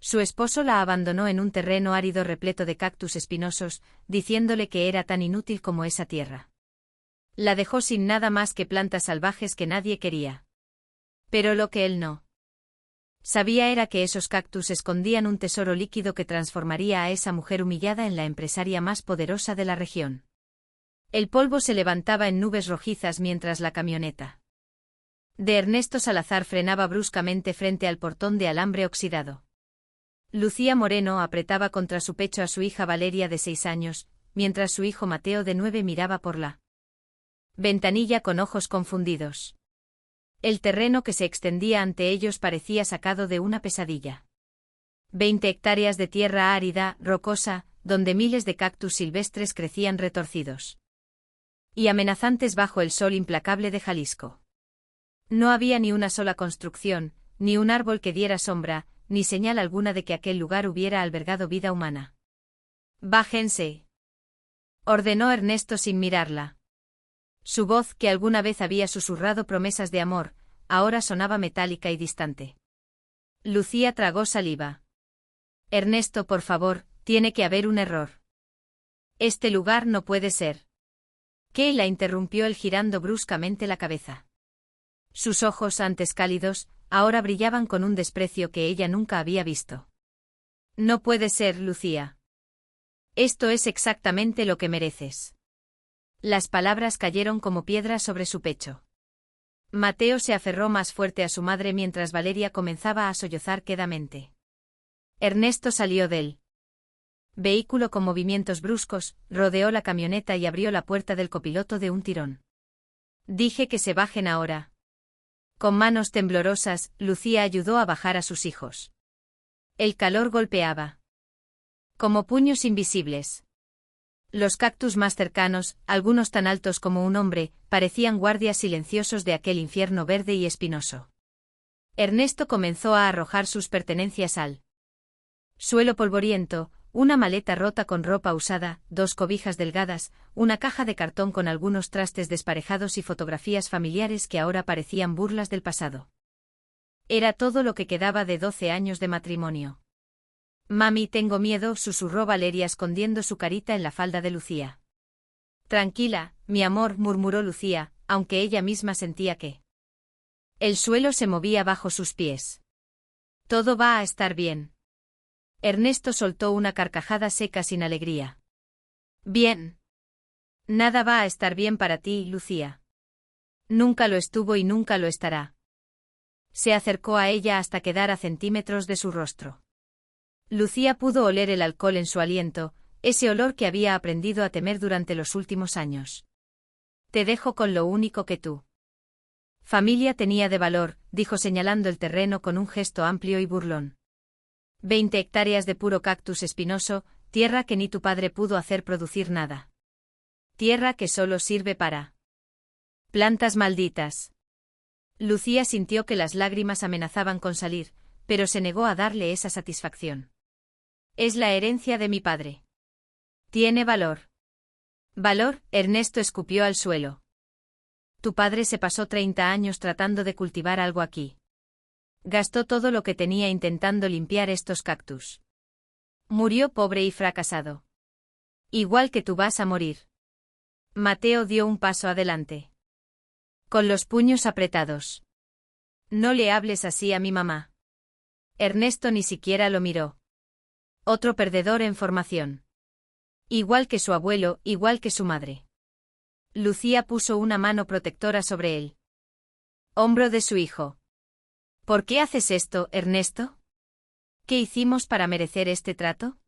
Su esposo la abandonó en un terreno árido repleto de cactus espinosos, diciéndole que era tan inútil como esa tierra. La dejó sin nada más que plantas salvajes que nadie quería. Pero lo que él no sabía era que esos cactus escondían un tesoro líquido que transformaría a esa mujer humillada en la empresaria más poderosa de la región. El polvo se levantaba en nubes rojizas mientras la camioneta de Ernesto Salazar frenaba bruscamente frente al portón de alambre oxidado. Lucía Moreno apretaba contra su pecho a su hija Valeria de 6 años, mientras su hijo Mateo de 9 miraba por la ventanilla con ojos confundidos. El terreno que se extendía ante ellos parecía sacado de una pesadilla. 20 hectáreas de tierra árida, rocosa, donde miles de cactus silvestres crecían retorcidos y amenazantes bajo el sol implacable de Jalisco. No había ni una sola construcción, ni un árbol que diera sombra, ni señal alguna de que aquel lugar hubiera albergado vida humana. «Bájense», ordenó Ernesto sin mirarla. Su voz, que alguna vez había susurrado promesas de amor, ahora sonaba metálica y distante. Lucía tragó saliva. «Ernesto, por favor, tiene que haber un error. Este lugar no puede ser». «¿Qué?», la interrumpió él girando bruscamente la cabeza. Sus ojos, antes cálidos, ahora brillaban con un desprecio que ella nunca había visto. «No puede ser, Lucía. Esto es exactamente lo que mereces». Las palabras cayeron como piedras sobre su pecho. Mateo se aferró más fuerte a su madre mientras Valeria comenzaba a sollozar quedamente. Ernesto salió del vehículo con movimientos bruscos, rodeó la camioneta y abrió la puerta del copiloto de un tirón. «Dije que se bajen ahora». Con manos temblorosas, Lucía ayudó a bajar a sus hijos. El calor golpeaba como puños invisibles. Los cactus más cercanos, algunos tan altos como un hombre, parecían guardias silenciosos de aquel infierno verde y espinoso. Ernesto comenzó a arrojar sus pertenencias al suelo polvoriento, una maleta rota con ropa usada, 2 cobijas delgadas, una caja de cartón con algunos trastes desparejados y fotografías familiares que ahora parecían burlas del pasado. Era todo lo que quedaba de 12 años de matrimonio. «Mami, tengo miedo», susurró Valeria escondiendo su carita en la falda de Lucía. «Tranquila, mi amor», murmuró Lucía, aunque ella misma sentía que el suelo se movía bajo sus pies. «Todo va a estar bien». Ernesto soltó una carcajada seca sin alegría. «Bien. Nada va a estar bien para ti, Lucía. Nunca lo estuvo y nunca lo estará». Se acercó a ella hasta quedar a centímetros de su rostro. Lucía pudo oler el alcohol en su aliento, ese olor que había aprendido a temer durante los últimos años. «Te dejo con lo único que tu familia tenía de valor», dijo señalando el terreno con un gesto amplio y burlón. 20 hectáreas de puro cactus espinoso, tierra que ni tu padre pudo hacer producir nada. Tierra que solo sirve para plantas malditas. Lucía sintió que las lágrimas amenazaban con salir, pero se negó a darle esa satisfacción. «Es la herencia de mi padre. Tiene valor». «¿Valor?», Ernesto escupió al suelo. «Tu padre se pasó 30 años tratando de cultivar algo aquí. Gastó todo lo que tenía intentando limpiar estos cactus. Murió pobre y fracasado. Igual que tú vas a morir». Mateo dio un paso adelante. Con los puños apretados. «No le hables así a mi mamá». Ernesto ni siquiera lo miró. Otro perdedor en formación. Igual que su abuelo, igual que su madre. Lucía puso una mano protectora sobre el hombro de su hijo. «¿Por qué haces esto, Ernesto? ¿Qué hicimos para merecer este trato?».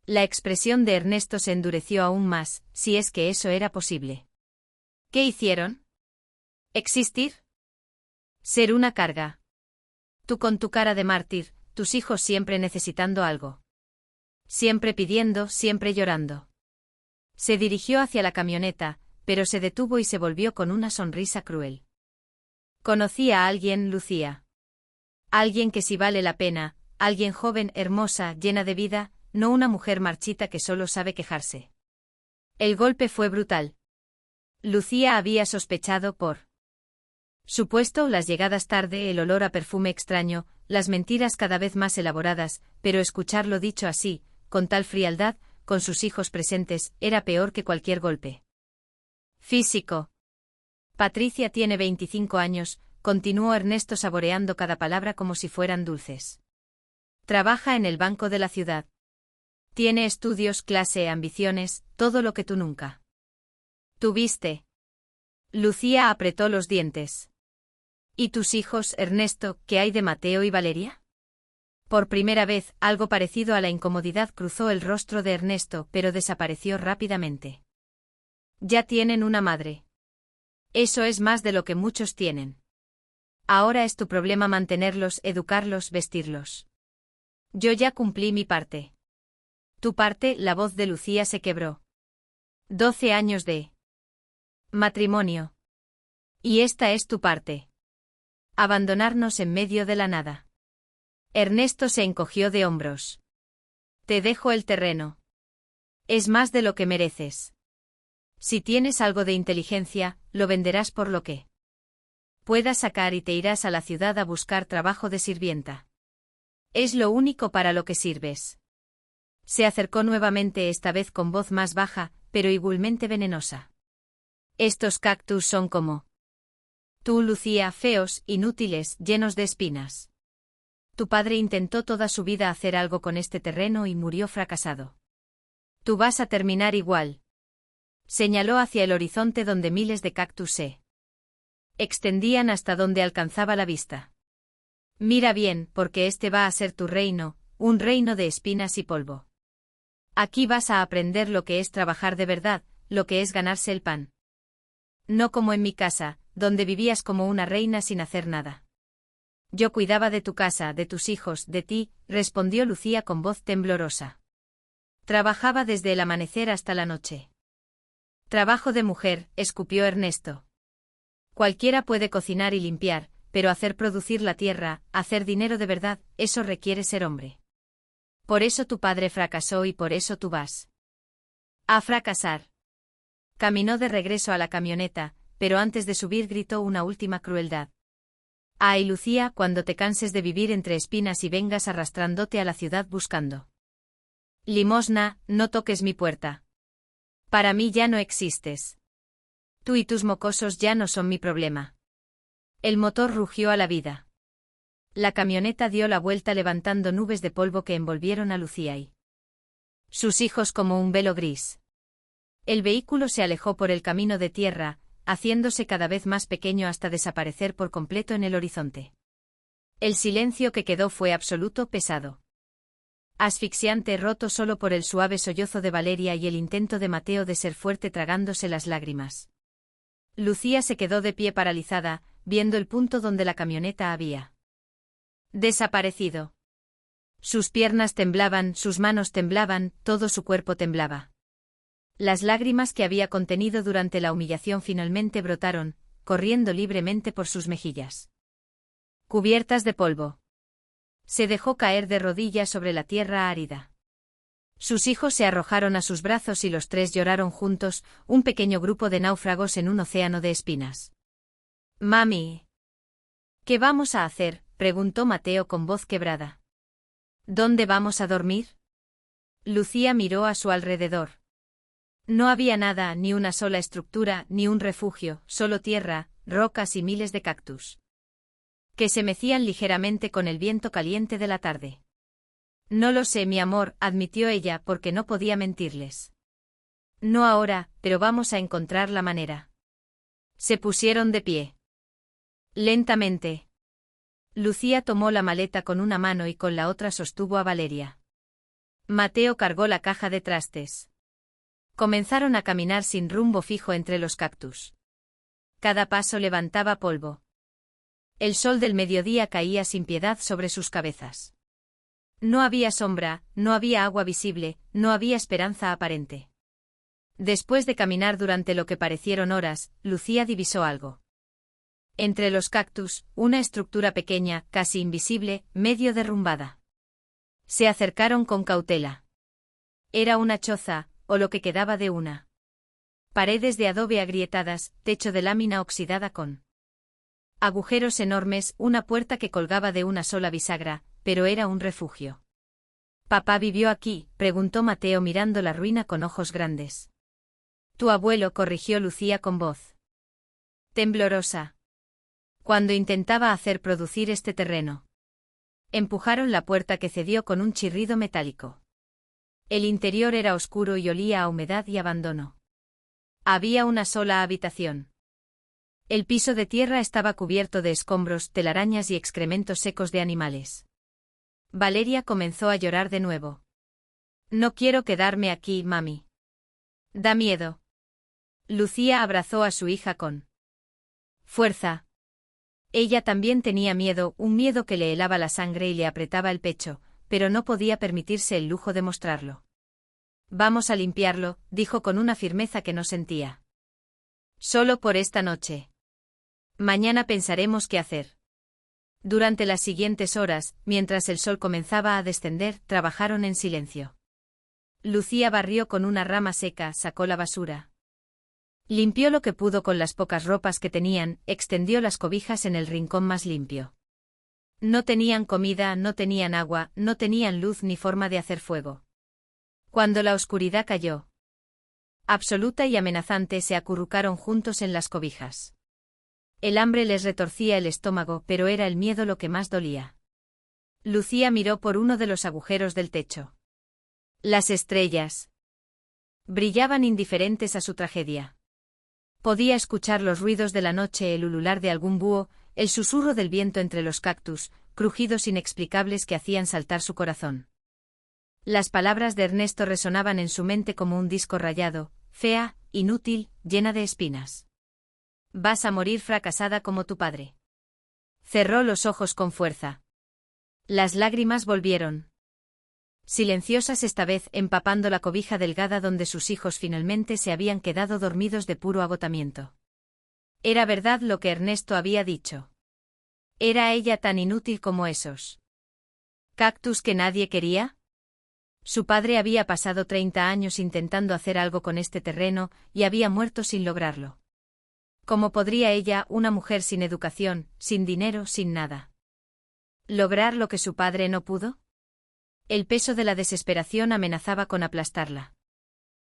La expresión de Ernesto se endureció aún más, si es que eso era posible. «¿Qué hicieron? ¿Existir? Ser una carga. Tú con tu cara de mártir, tus hijos siempre necesitando algo. Siempre pidiendo, siempre llorando». Se dirigió hacia la camioneta, pero se detuvo y se volvió con una sonrisa cruel. «Conocí a alguien, Lucía. Alguien que sí vale la pena, alguien joven, hermosa, llena de vida, no una mujer marchita que solo sabe quejarse». El golpe fue brutal. Lucía había sospechado por Su puesto, las llegadas tarde, el olor a perfume extraño, las mentiras cada vez más elaboradas, pero escucharlo dicho así, con tal frialdad, con sus hijos presentes, era peor que cualquier golpe físico. Patricia tiene 25 años, continuó Ernesto saboreando cada palabra como si fueran dulces. Trabaja en el banco de la ciudad. Tiene estudios, clase, ambiciones, todo lo que tú nunca tuviste. Lucía apretó los dientes. ¿Y tus hijos, Ernesto, qué hay de Mateo y Valeria? Por primera vez, algo parecido a la incomodidad cruzó el rostro de Ernesto, pero desapareció rápidamente. Ya tienen una madre. Eso es más de lo que muchos tienen. Ahora es tu problema mantenerlos, educarlos, vestirlos. Yo ya cumplí mi parte. Tu parte, la voz de Lucía se quebró. 12 años de matrimonio. Y esta es tu parte. Abandonarnos en medio de la nada. Ernesto se encogió de hombros. Te dejo el terreno. Es más de lo que mereces. Si tienes algo de inteligencia, lo venderás por lo que puedas sacar y te irás a la ciudad a buscar trabajo de sirvienta. Es lo único para lo que sirves. Se acercó nuevamente, esta vez con voz más baja, pero igualmente venenosa. Estos cactus son como tú, Lucía, feos, inútiles, llenos de espinas. Tu padre intentó toda su vida hacer algo con este terreno y murió fracasado. Tú vas a terminar igual. Señaló hacia el horizonte donde miles de cactus se extendían hasta donde alcanzaba la vista. Mira bien, porque este va a ser tu reino, un reino de espinas y polvo. Aquí vas a aprender lo que es trabajar de verdad, lo que es ganarse el pan. No como en mi casa, donde vivías como una reina sin hacer nada. Yo cuidaba de tu casa, de tus hijos, de ti, respondió Lucía con voz temblorosa. Trabajaba desde el amanecer hasta la noche. Trabajo de mujer, escupió Ernesto. Cualquiera puede cocinar y limpiar, pero hacer producir la tierra, hacer dinero de verdad, eso requiere ser hombre. Por eso tu padre fracasó y por eso tú vas a fracasar. Caminó de regreso a la camioneta, pero antes de subir gritó una última crueldad. Ay, Lucía, cuando te canses de vivir entre espinas y vengas arrastrándote a la ciudad buscando limosna, no toques mi puerta. Para mí ya no existes. Tú y tus mocosos ya no son mi problema. El motor rugió a la vida. La camioneta dio la vuelta levantando nubes de polvo que envolvieron a Lucía y sus hijos como un velo gris. El vehículo se alejó por el camino de tierra, haciéndose cada vez más pequeño hasta desaparecer por completo en el horizonte. El silencio que quedó fue absoluto, pesado. Asfixiante, roto solo por el suave sollozo de Valeria y el intento de Mateo de ser fuerte tragándose las lágrimas. Lucía se quedó de pie paralizada, viendo el punto donde la camioneta había desaparecido. Sus piernas temblaban, sus manos temblaban, todo su cuerpo temblaba. Las lágrimas que había contenido durante la humillación finalmente brotaron, corriendo libremente por sus mejillas cubiertas de polvo. Se dejó caer de rodillas sobre la tierra árida. Sus hijos se arrojaron a sus brazos y los tres lloraron juntos, un pequeño grupo de náufragos en un océano de espinas. Mami. ¿Qué vamos a hacer?, preguntó Mateo con voz quebrada. ¿Dónde vamos a dormir? Lucía miró a su alrededor. No había nada, ni una sola estructura, ni un refugio, solo tierra, rocas y miles de cactus que se mecían ligeramente con el viento caliente de la tarde. No lo sé, mi amor, admitió ella, porque no podía mentirles. No ahora, pero vamos a encontrar la manera. Se pusieron de pie. Lentamente. Lucía tomó la maleta con una mano y con la otra sostuvo a Valeria. Mateo cargó la caja de trastes. Comenzaron a caminar sin rumbo fijo entre los cactus. Cada paso levantaba polvo. El sol del mediodía caía sin piedad sobre sus cabezas. No había sombra, no había agua visible, no había esperanza aparente. Después de caminar durante lo que parecieron horas, Lucía divisó algo. Entre los cactus, una estructura pequeña, casi invisible, medio derrumbada. Se acercaron con cautela. Era una choza, o lo que quedaba de una. Paredes de adobe agrietadas, techo de lámina oxidada con Agujeros enormes, una puerta que colgaba de una sola bisagra, pero era un refugio. ¿Papá vivió aquí?, preguntó Mateo mirando la ruina con ojos grandes. Tu abuelo, corrigió Lucía con voz temblorosa. Cuando intentaba hacer producir este terreno. Empujaron la puerta que cedió con un chirrido metálico. El interior era oscuro y olía a humedad y abandono. Había una sola habitación. El piso de tierra estaba cubierto de escombros, telarañas y excrementos secos de animales. Valeria comenzó a llorar de nuevo. No quiero quedarme aquí, mami. Da miedo. Lucía abrazó a su hija con fuerza. Ella también tenía miedo, un miedo que le helaba la sangre y le apretaba el pecho, pero no podía permitirse el lujo de mostrarlo. Vamos a limpiarlo, dijo con una firmeza que no sentía. Solo por esta noche. Mañana pensaremos qué hacer. Durante las siguientes horas, mientras el sol comenzaba a descender, trabajaron en silencio. Lucía barrió con una rama seca, sacó la basura. Limpió lo que pudo con las pocas ropas que tenían, extendió las cobijas en el rincón más limpio. No tenían comida, no tenían agua, no tenían luz ni forma de hacer fuego. Cuando la oscuridad cayó, absoluta y amenazante, se acurrucaron juntos en las cobijas. El hambre les retorcía el estómago, pero era el miedo lo que más dolía. Lucía miró por uno de los agujeros del techo. Las estrellas brillaban indiferentes a su tragedia. Podía escuchar los ruidos de la noche, el ulular de algún búho, el susurro del viento entre los cactus, crujidos inexplicables que hacían saltar su corazón. Las palabras de Ernesto resonaban en su mente como un disco rayado, fea, inútil, llena de espinas. Vas a morir fracasada como tu padre. Cerró los ojos con fuerza. Las lágrimas volvieron. Silenciosas esta vez, empapando la cobija delgada donde sus hijos finalmente se habían quedado dormidos de puro agotamiento. Era verdad lo que Ernesto había dicho. ¿Era ella tan inútil como esos cactus que nadie quería? Su padre había pasado 30 años intentando hacer algo con este terreno, y había muerto sin lograrlo. ¿Cómo podría ella, una mujer sin educación, sin dinero, sin nada, lograr lo que su padre no pudo? El peso de la desesperación amenazaba con aplastarla.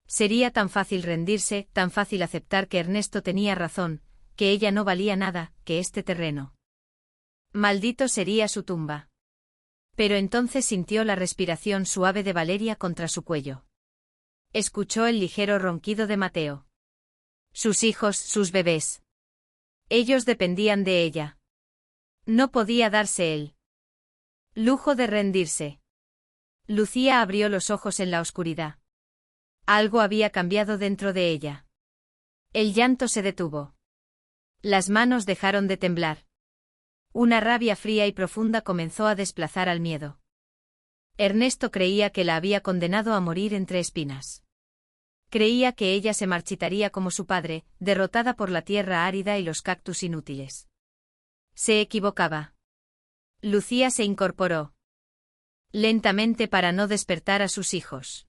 Sería tan fácil rendirse, tan fácil aceptar que Ernesto tenía razón, que ella no valía nada, que este terreno maldito sería su tumba. Pero entonces sintió la respiración suave de Valeria contra su cuello. Escuchó el ligero ronquido de Mateo. Sus hijos, sus bebés. Ellos dependían de ella. No podía darse el lujo de rendirse. Lucía abrió los ojos en la oscuridad. Algo había cambiado dentro de ella. El llanto se detuvo. Las manos dejaron de temblar. Una rabia fría y profunda comenzó a desplazar al miedo. Ernesto creía que la había condenado a morir entre espinas. Creía que ella se marchitaría como su padre, derrotada por la tierra árida y los cactus inútiles. Se equivocaba. Lucía se incorporó lentamente para no despertar a sus hijos.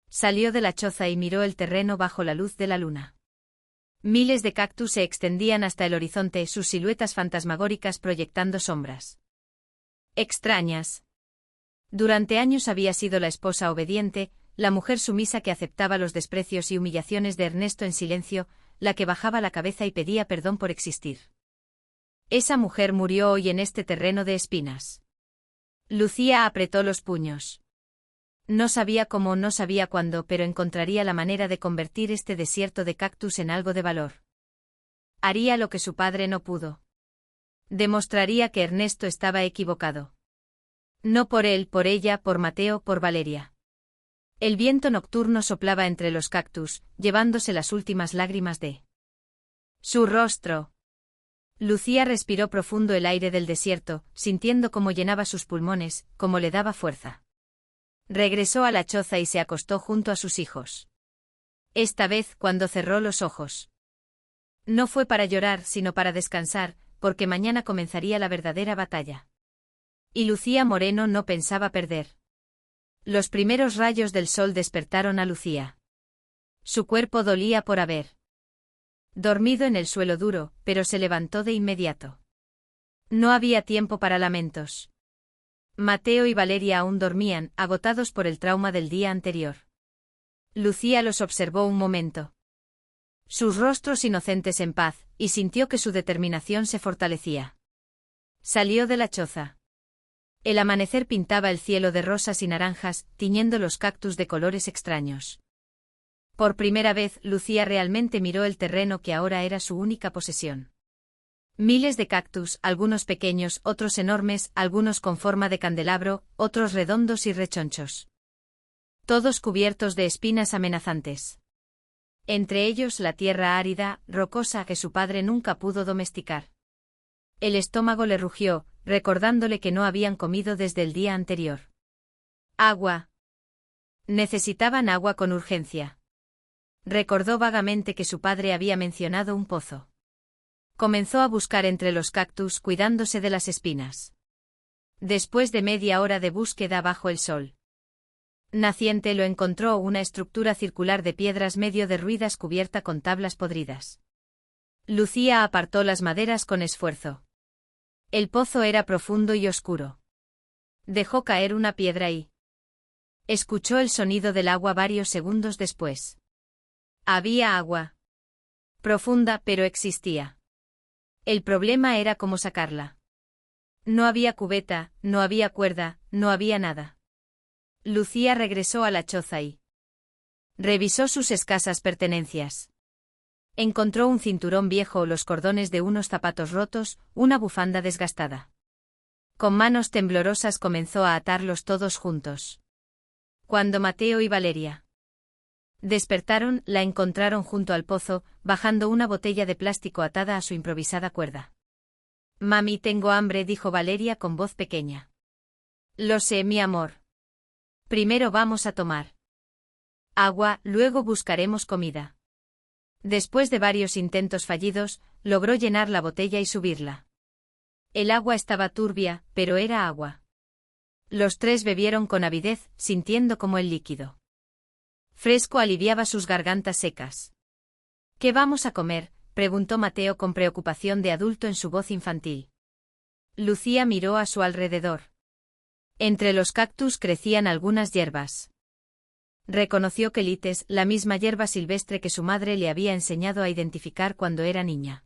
Salió de la choza y miró el terreno bajo la luz de la luna. Miles de cactus se extendían hasta el horizonte, sus siluetas fantasmagóricas proyectando sombras extrañas. Durante años había sido la esposa obediente, la mujer sumisa que aceptaba los desprecios y humillaciones de Ernesto en silencio, la que bajaba la cabeza y pedía perdón por existir. Esa mujer murió hoy en este terreno de espinas. Lucía apretó los puños. No sabía cómo, no sabía cuándo, pero encontraría la manera de convertir este desierto de cactus en algo de valor. Haría lo que su padre no pudo. Demostraría que Ernesto estaba equivocado. No por él, por ella, por Mateo, por Valeria. El viento nocturno soplaba entre los cactus, llevándose las últimas lágrimas de su rostro. Lucía respiró profundo el aire del desierto, sintiendo cómo llenaba sus pulmones, cómo le daba fuerza. Regresó a la choza y se acostó junto a sus hijos. Esta vez, cuando cerró los ojos, no fue para llorar, sino para descansar, porque mañana comenzaría la verdadera batalla. Y Lucía Moreno no pensaba perder. Los primeros rayos del sol despertaron a Lucía. Su cuerpo dolía por haber dormido en el suelo duro, pero se levantó de inmediato. No había tiempo para lamentos. Mateo y Valeria aún dormían, agotados por el trauma del día anterior. Lucía los observó un momento. Sus rostros inocentes en paz, y sintió que su determinación se fortalecía. Salió de la choza. El amanecer pintaba el cielo de rosas y naranjas, tiñendo los cactus de colores extraños. Por primera vez, Lucía realmente miró el terreno que ahora era su única posesión. Miles de cactus, algunos pequeños, otros enormes, algunos con forma de candelabro, otros redondos y rechonchos. Todos cubiertos de espinas amenazantes. Entre ellos la tierra árida, rocosa que su padre nunca pudo domesticar. El estómago le rugió, recordándole que no habían comido desde el día anterior. Agua. Necesitaban agua con urgencia. Recordó vagamente que su padre había mencionado un pozo. Comenzó a buscar entre los cactus cuidándose de las espinas. Después de media hora de búsqueda bajo el sol naciente lo encontró una estructura circular de piedras medio derruidas cubierta con tablas podridas. Lucía apartó las maderas con esfuerzo. El pozo era profundo y oscuro. Dejó caer una piedra y escuchó el sonido del agua varios segundos después. Había agua. Profunda, pero existía. El problema era cómo sacarla. No había cubeta, no había cuerda, no había nada. Lucía regresó a la choza y revisó sus escasas pertenencias. Encontró un cinturón viejo, los cordones de unos zapatos rotos, una bufanda desgastada. Con manos temblorosas comenzó a atarlos todos juntos. Cuando Mateo y Valeria despertaron, la encontraron junto al pozo, bajando una botella de plástico atada a su improvisada cuerda. «Mami, tengo hambre», dijo Valeria con voz pequeña. «Lo sé, mi amor. Primero vamos a tomar agua, luego buscaremos comida». Después de varios intentos fallidos, logró llenar la botella y subirla. El agua estaba turbia, pero era agua. Los tres bebieron con avidez, sintiendo como el líquido fresco aliviaba sus gargantas secas. «¿Qué vamos a comer?», preguntó Mateo con preocupación de adulto en su voz infantil. Lucía miró a su alrededor. Entre los cactus crecían algunas hierbas. Reconoció quelites, la misma hierba silvestre que su madre le había enseñado a identificar cuando era niña.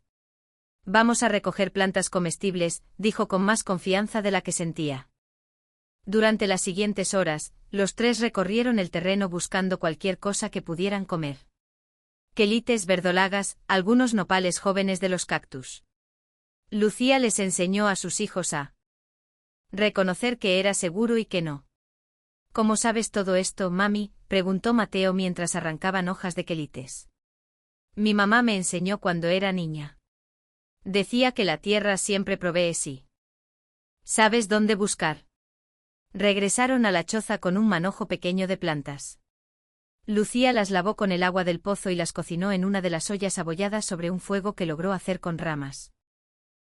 «Vamos a recoger plantas comestibles», dijo con más confianza de la que sentía. Durante las siguientes horas, los tres recorrieron el terreno buscando cualquier cosa que pudieran comer. Quelites, verdolagas, algunos nopales jóvenes de los cactus. Lucía les enseñó a sus hijos a reconocer que era seguro y que no. «¿Cómo sabes todo esto, mami?», preguntó Mateo mientras arrancaban hojas de quelites. «Mi mamá me enseñó cuando era niña. Decía que la tierra siempre provee si sabes dónde buscar». Regresaron a la choza con un manojo pequeño de plantas. Lucía las lavó con el agua del pozo y las cocinó en una de las ollas abolladas sobre un fuego que logró hacer con ramas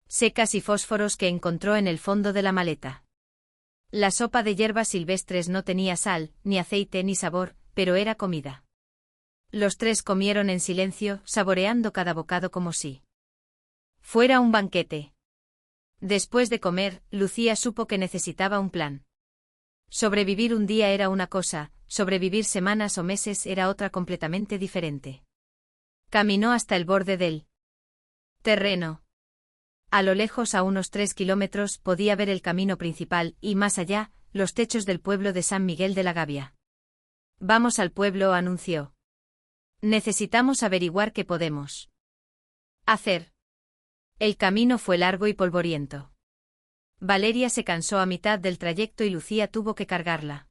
secas y fósforos que encontró en el fondo de la maleta. La sopa de hierbas silvestres no tenía sal, ni aceite ni sabor, pero era comida. Los tres comieron en silencio, saboreando cada bocado como si fuera un banquete. Después de comer, Lucía supo que necesitaba un plan. Sobrevivir un día era una cosa, sobrevivir semanas o meses era otra completamente diferente. Caminó hasta el borde del terreno. A lo lejos, a unos 3 kilómetros, podía ver el camino principal y, más allá, los techos del pueblo de San Miguel de la Gavia. «Vamos al pueblo», anunció. «Necesitamos averiguar qué podemos hacer». El camino fue largo y polvoriento. Valeria se cansó a mitad del trayecto y Lucía tuvo que cargarla.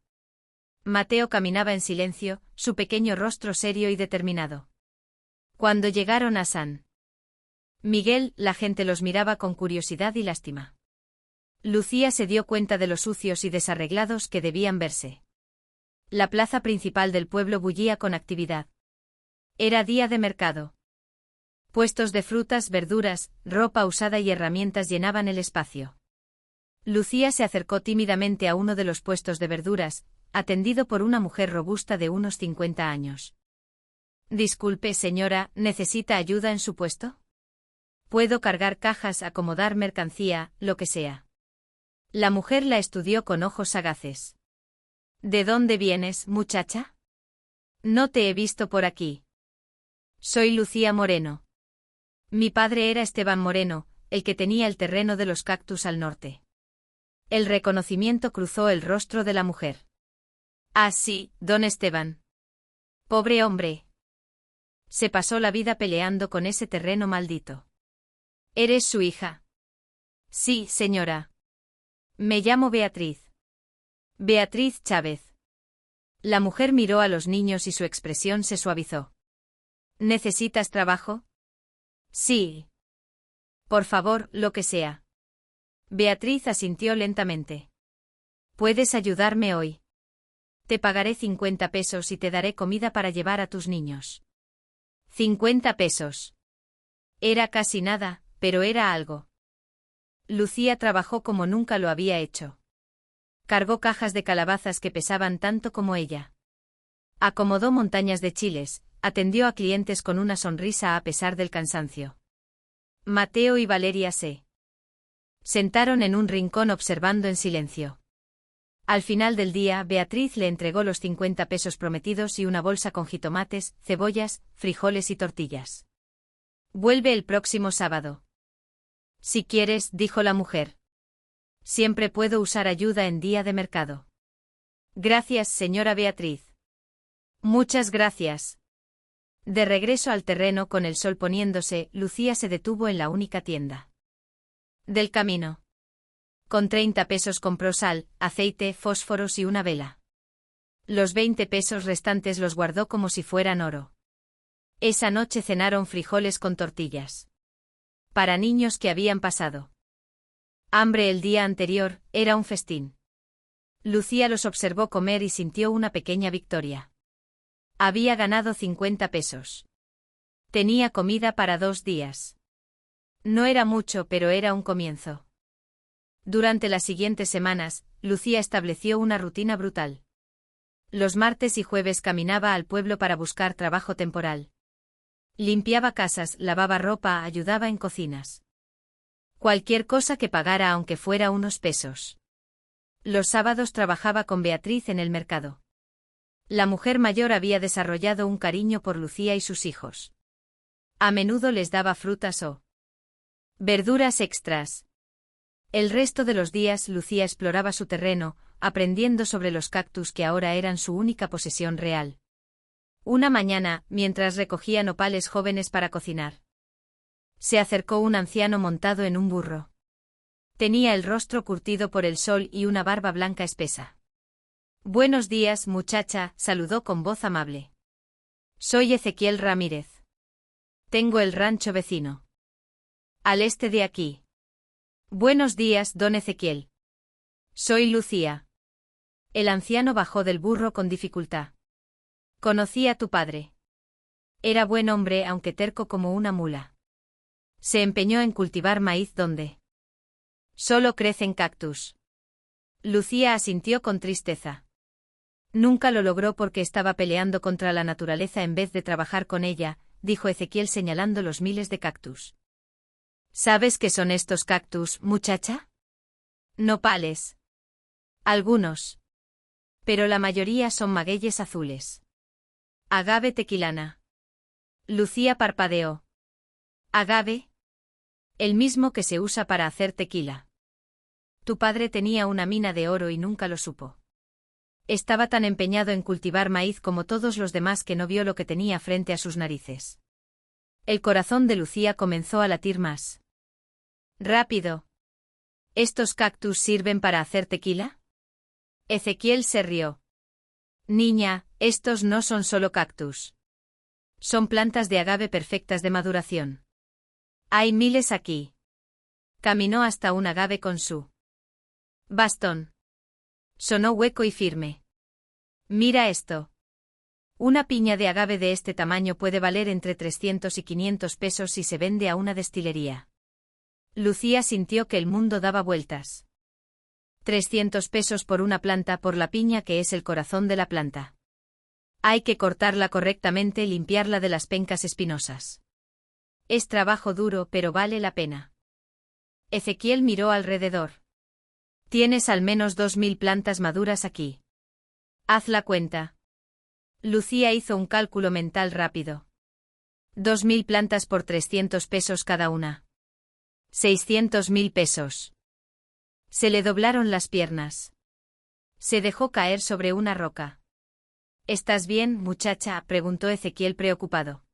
Mateo caminaba en silencio, su pequeño rostro serio y determinado. Cuando llegaron a San Miguel, la gente los miraba con curiosidad y lástima. Lucía se dio cuenta de lo sucios y desarreglados que debían verse. La plaza principal del pueblo bullía con actividad. Era día de mercado. Puestos de frutas, verduras, ropa usada y herramientas llenaban el espacio. Lucía se acercó tímidamente a uno de los puestos de verduras, atendido por una mujer robusta de unos 50 años. Disculpe, señora, ¿necesita ayuda en su puesto? Puedo cargar cajas, acomodar mercancía, lo que sea. La mujer la estudió con ojos sagaces. ¿De dónde vienes, muchacha? No te he visto por aquí. Soy Lucía Moreno. Mi padre era Esteban Moreno, el que tenía el terreno de los cactus al norte. El reconocimiento cruzó el rostro de la mujer. Ah, sí, don Esteban. Pobre hombre. Se pasó la vida peleando con ese terreno maldito. ¿Eres su hija? Sí, señora. Me llamo Beatriz. Beatriz Chávez. La mujer miró a los niños y su expresión se suavizó. ¿Necesitas trabajo? Sí. Por favor, lo que sea. Beatriz asintió lentamente. ¿Puedes ayudarme hoy? Te pagaré 50 pesos y te daré comida para llevar a tus niños. 50 pesos. Era casi nada, pero era algo. Lucía trabajó como nunca lo había hecho. Cargó cajas de calabazas que pesaban tanto como ella. Acomodó montañas de chiles, atendió a clientes con una sonrisa a pesar del cansancio. Mateo y Valeria se sentaron en un rincón observando en silencio. Al final del día, Beatriz le entregó los 50 pesos prometidos y una bolsa con jitomates, cebollas, frijoles y tortillas. Vuelve el próximo sábado. Si quieres, dijo la mujer. Siempre puedo usar ayuda en día de mercado. Gracias, señora Beatriz. Muchas gracias. De regreso al terreno con el sol poniéndose, Lucía se detuvo en la única tienda del camino. Con 30 pesos compró sal, aceite, fósforos y una vela. Los 20 pesos restantes los guardó como si fueran oro. Esa noche cenaron frijoles con tortillas. Para niños que habían pasado hambre el día anterior, era un festín. Lucía los observó comer y sintió una pequeña victoria. Había ganado 50 pesos. Tenía comida para 2 días. No era mucho, pero era un comienzo. Durante las siguientes semanas, Lucía estableció una rutina brutal. Los martes y jueves caminaba al pueblo para buscar trabajo temporal. Limpiaba casas, lavaba ropa, ayudaba en cocinas. Cualquier cosa que pagara aunque fuera unos pesos. Los sábados trabajaba con Beatriz en el mercado. La mujer mayor había desarrollado un cariño por Lucía y sus hijos. A menudo les daba frutas o verduras extras. El resto de los días Lucía exploraba su terreno, aprendiendo sobre los cactus que ahora eran su única posesión real. Una mañana, mientras recogía nopales jóvenes para cocinar, se acercó un anciano montado en un burro. Tenía el rostro curtido por el sol y una barba blanca espesa. Buenos días, muchacha, saludó con voz amable. Soy Ezequiel Ramírez. Tengo el rancho vecino. Al este de aquí. Buenos días, don Ezequiel. Soy Lucía. El anciano bajó del burro con dificultad. Conocí a tu padre. Era buen hombre aunque terco como una mula. Se empeñó en cultivar maíz donde solo crecen cactus. Lucía asintió con tristeza. Nunca lo logró porque estaba peleando contra la naturaleza en vez de trabajar con ella, dijo Ezequiel señalando los miles de cactus. ¿Sabes qué son estos cactus, muchacha? Nopales. Algunos. Pero la mayoría son magueyes azules. Agave tequilana. Lucía parpadeó. ¿Agave? El mismo que se usa para hacer tequila. Tu padre tenía una mina de oro y nunca lo supo. Estaba tan empeñado en cultivar maíz como todos los demás que no vio lo que tenía frente a sus narices. El corazón de Lucía comenzó a latir más rápido. ¿Estos cactus sirven para hacer tequila? Ezequiel se rió. Niña, estos no son solo cactus. Son plantas de agave perfectas de maduración. Hay miles aquí. Caminó hasta un agave con su bastón. Sonó hueco y firme. Mira esto. Una piña de agave de este tamaño puede valer entre 300 y 500 pesos si se vende a una destilería. Lucía sintió que el mundo daba vueltas. 300 pesos por una planta, por la piña que es el corazón de la planta. Hay que cortarla correctamente y limpiarla de las pencas espinosas. Es trabajo duro, pero vale la pena. Ezequiel miró alrededor. Tienes al menos 2000 plantas maduras aquí. Haz la cuenta. Lucía hizo un cálculo mental rápido. 2000 plantas por 300 pesos cada una. 600.000 pesos. Se le doblaron las piernas. Se dejó caer sobre una roca. ¿Estás bien, muchacha?, preguntó Ezequiel preocupado.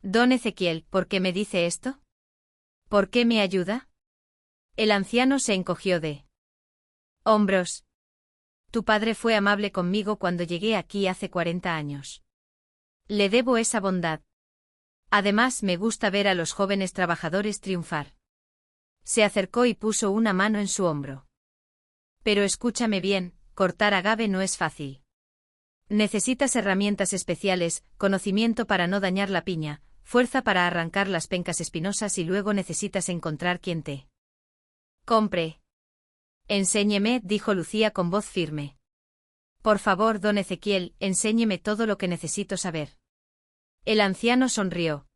Don Ezequiel, ¿por qué me dice esto? ¿Por qué me ayuda? El anciano se encogió de hombros. Tu padre fue amable conmigo cuando llegué aquí hace 40 años. Le debo esa bondad. Además, me gusta ver a los jóvenes trabajadores triunfar. Se acercó y puso una mano en su hombro. Pero escúchame bien, cortar agave no es fácil. Necesitas herramientas especiales, conocimiento para no dañar la piña, fuerza para arrancar las pencas espinosas y luego necesitas encontrar quien te compre. Enséñeme, dijo Lucía con voz firme. Por favor, don Ezequiel, enséñeme todo lo que necesito saber. El anciano sonrió.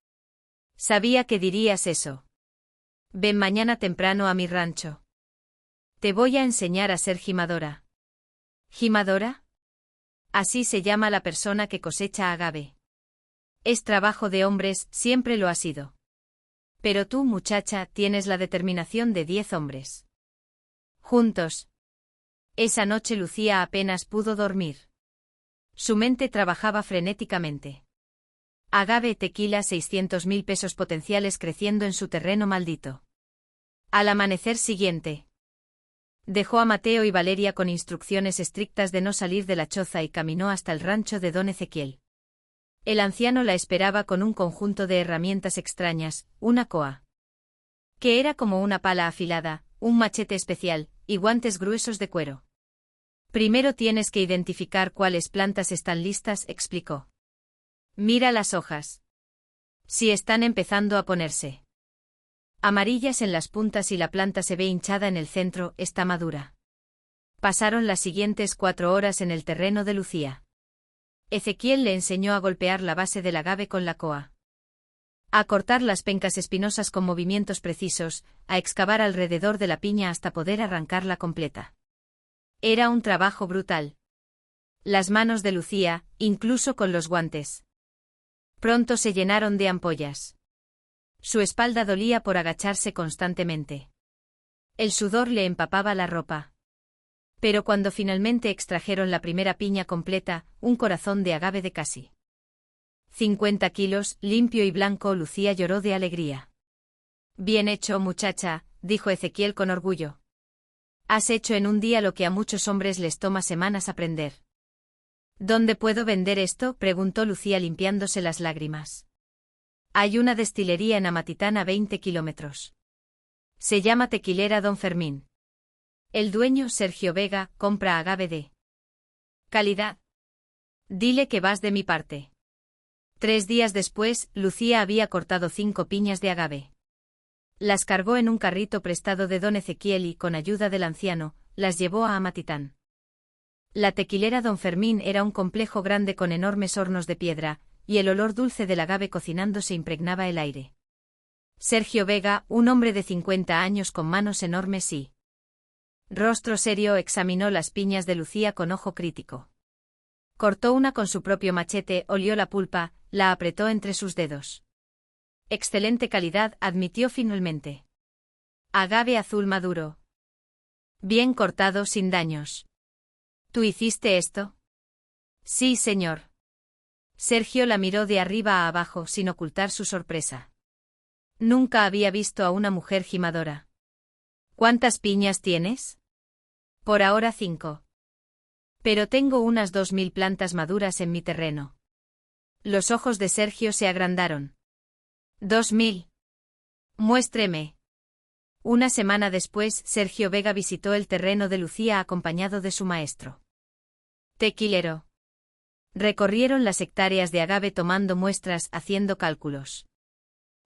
Sabía que dirías eso. Ven mañana temprano a mi rancho. Te voy a enseñar a ser gimadora. ¿Gimadora? Así se llama la persona que cosecha agave. Es trabajo de hombres, siempre lo ha sido. Pero tú, muchacha, tienes la determinación de 10 hombres. Juntos. Esa noche Lucía apenas pudo dormir. Su mente trabajaba frenéticamente. Agave, tequila, 600.000 pesos potenciales creciendo en su terreno maldito. Al amanecer siguiente. Dejó a Mateo y Valeria con instrucciones estrictas de no salir de la choza y caminó hasta el rancho de don Ezequiel. El anciano la esperaba con un conjunto de herramientas extrañas, una coa, que era como una pala afilada, un machete especial, y guantes gruesos de cuero. Primero tienes que identificar cuáles plantas están listas, explicó. Mira las hojas. Si están empezando a ponerse amarillas en las puntas y la planta se ve hinchada en el centro, está madura. Pasaron las siguientes 4 horas en el terreno de Lucía. Ezequiel le enseñó a golpear la base del agave con la coa, a cortar las pencas espinosas con movimientos precisos, a excavar alrededor de la piña hasta poder arrancarla completa. Era un trabajo brutal. Las manos de Lucía, incluso con los guantes, pronto se llenaron de ampollas. Su espalda dolía por agacharse constantemente. El sudor le empapaba la ropa. Pero cuando finalmente extrajeron la primera piña completa, un corazón de agave de casi 50 kilos, limpio y blanco, Lucía lloró de alegría. Bien hecho, muchacha, dijo Ezequiel con orgullo. Has hecho en un día lo que a muchos hombres les toma semanas aprender. ¿Dónde puedo vender esto?, preguntó Lucía limpiándose las lágrimas. Hay una destilería en Amatitán a 20 kilómetros. Se llama Tequilera Don Fermín. El dueño, Sergio Vega, compra agave de calidad. Dile que vas de mi parte. 3 días después, Lucía había cortado 5 piñas de agave. Las cargó en un carrito prestado de don Ezequiel y, con ayuda del anciano, las llevó a Amatitán. La tequilera Don Fermín era un complejo grande con enormes hornos de piedra, y el olor dulce del agave cocinándose impregnaba el aire. Sergio Vega, un hombre de 50 años con manos enormes y rostro serio, examinó las piñas de Lucía con ojo crítico. Cortó una con su propio machete, olió la pulpa, la apretó entre sus dedos. Excelente calidad, admitió finalmente. Agave azul maduro. Bien cortado, sin daños. ¿Tú hiciste esto? Sí, señor. Sergio la miró de arriba a abajo sin ocultar su sorpresa. Nunca había visto a una mujer gimadora. ¿Cuántas piñas tienes? Por ahora 5. Pero tengo unas 2000 plantas maduras en mi terreno. Los ojos de Sergio se agrandaron. 2000. Muéstreme. Una semana después, Sergio Vega visitó el terreno de Lucía acompañado de su maestro tequilero. Recorrieron las hectáreas de agave tomando muestras, haciendo cálculos.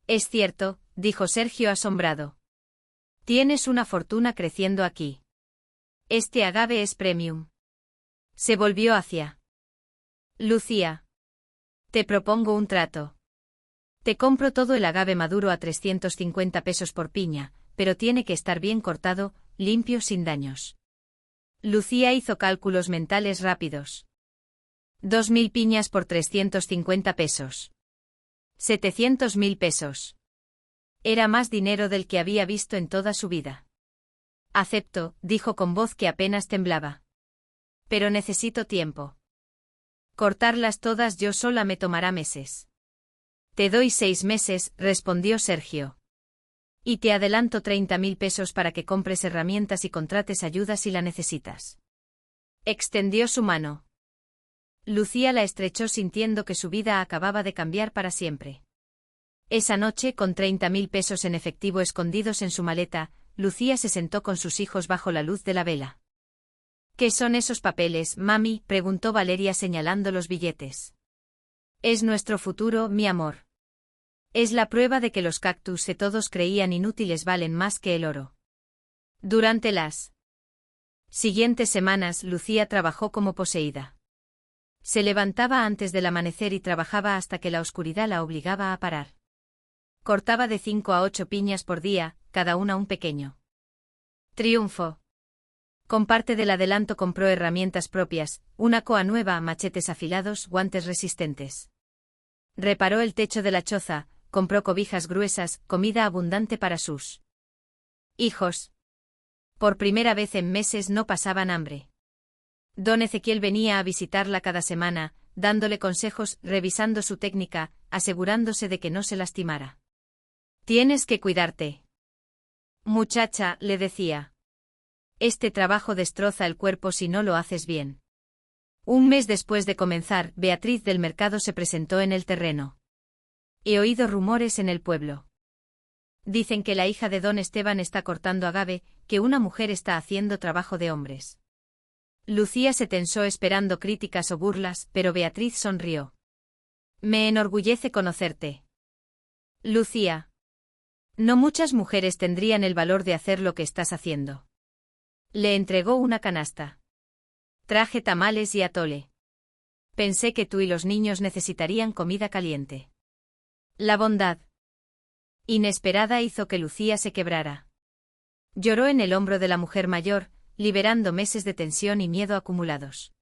Es cierto, dijo Sergio asombrado. Tienes una fortuna creciendo aquí. Este agave es premium. Se volvió hacia Lucía. Te propongo un trato. Te compro todo el agave maduro a 350 pesos por piña, pero tiene que estar bien cortado, limpio, sin daños. Lucía hizo cálculos mentales rápidos. 2.000 piñas por 350 pesos. 700.000 pesos. Era más dinero del que había visto en toda su vida. Acepto, dijo con voz que apenas temblaba. Pero necesito tiempo. Cortarlas todas yo sola me tomará meses. Te doy 6 meses, respondió Sergio. Y te adelanto 30.000 pesos para que compres herramientas y contrates ayuda si la necesitas. Extendió su mano. Lucía la estrechó sintiendo que su vida acababa de cambiar para siempre. Esa noche, con 30.000 pesos en efectivo escondidos en su maleta, Lucía se sentó con sus hijos bajo la luz de la vela. ¿Qué son esos papeles, mami?, preguntó Valeria señalando los billetes. Es nuestro futuro, mi amor. Es la prueba de que los cactus que todos creían inútiles valen más que el oro. Durante las siguientes semanas, Lucía trabajó como poseída. Se levantaba antes del amanecer y trabajaba hasta que la oscuridad la obligaba a parar. Cortaba de 5 a 8 piñas por día, cada una un pequeño triunfo. Con parte del adelanto compró herramientas propias, una coa nueva, machetes afilados, guantes resistentes. Reparó el techo de la choza, compró cobijas gruesas, comida abundante para sus hijos. Por primera vez en meses no pasaban hambre. Don Ezequiel venía a visitarla cada semana, dándole consejos, revisando su técnica, asegurándose de que no se lastimara. Tienes que cuidarte. Muchacha, le decía. Este trabajo destroza el cuerpo si no lo haces bien. Un mes después de comenzar, Beatriz del Mercado se presentó en el terreno. He oído rumores en el pueblo. Dicen que la hija de don Esteban está cortando agave, que una mujer está haciendo trabajo de hombres. Lucía se tensó esperando críticas o burlas, pero Beatriz sonrió. Me enorgullece conocerte. Lucía. No muchas mujeres tendrían el valor de hacer lo que estás haciendo. Le entregó una canasta. Traje tamales y atole. Pensé que tú y los niños necesitarían comida caliente. La bondad inesperada hizo que Lucía se quebrara. Lloró en el hombro de la mujer mayor, liberando meses de tensión y miedo acumulados.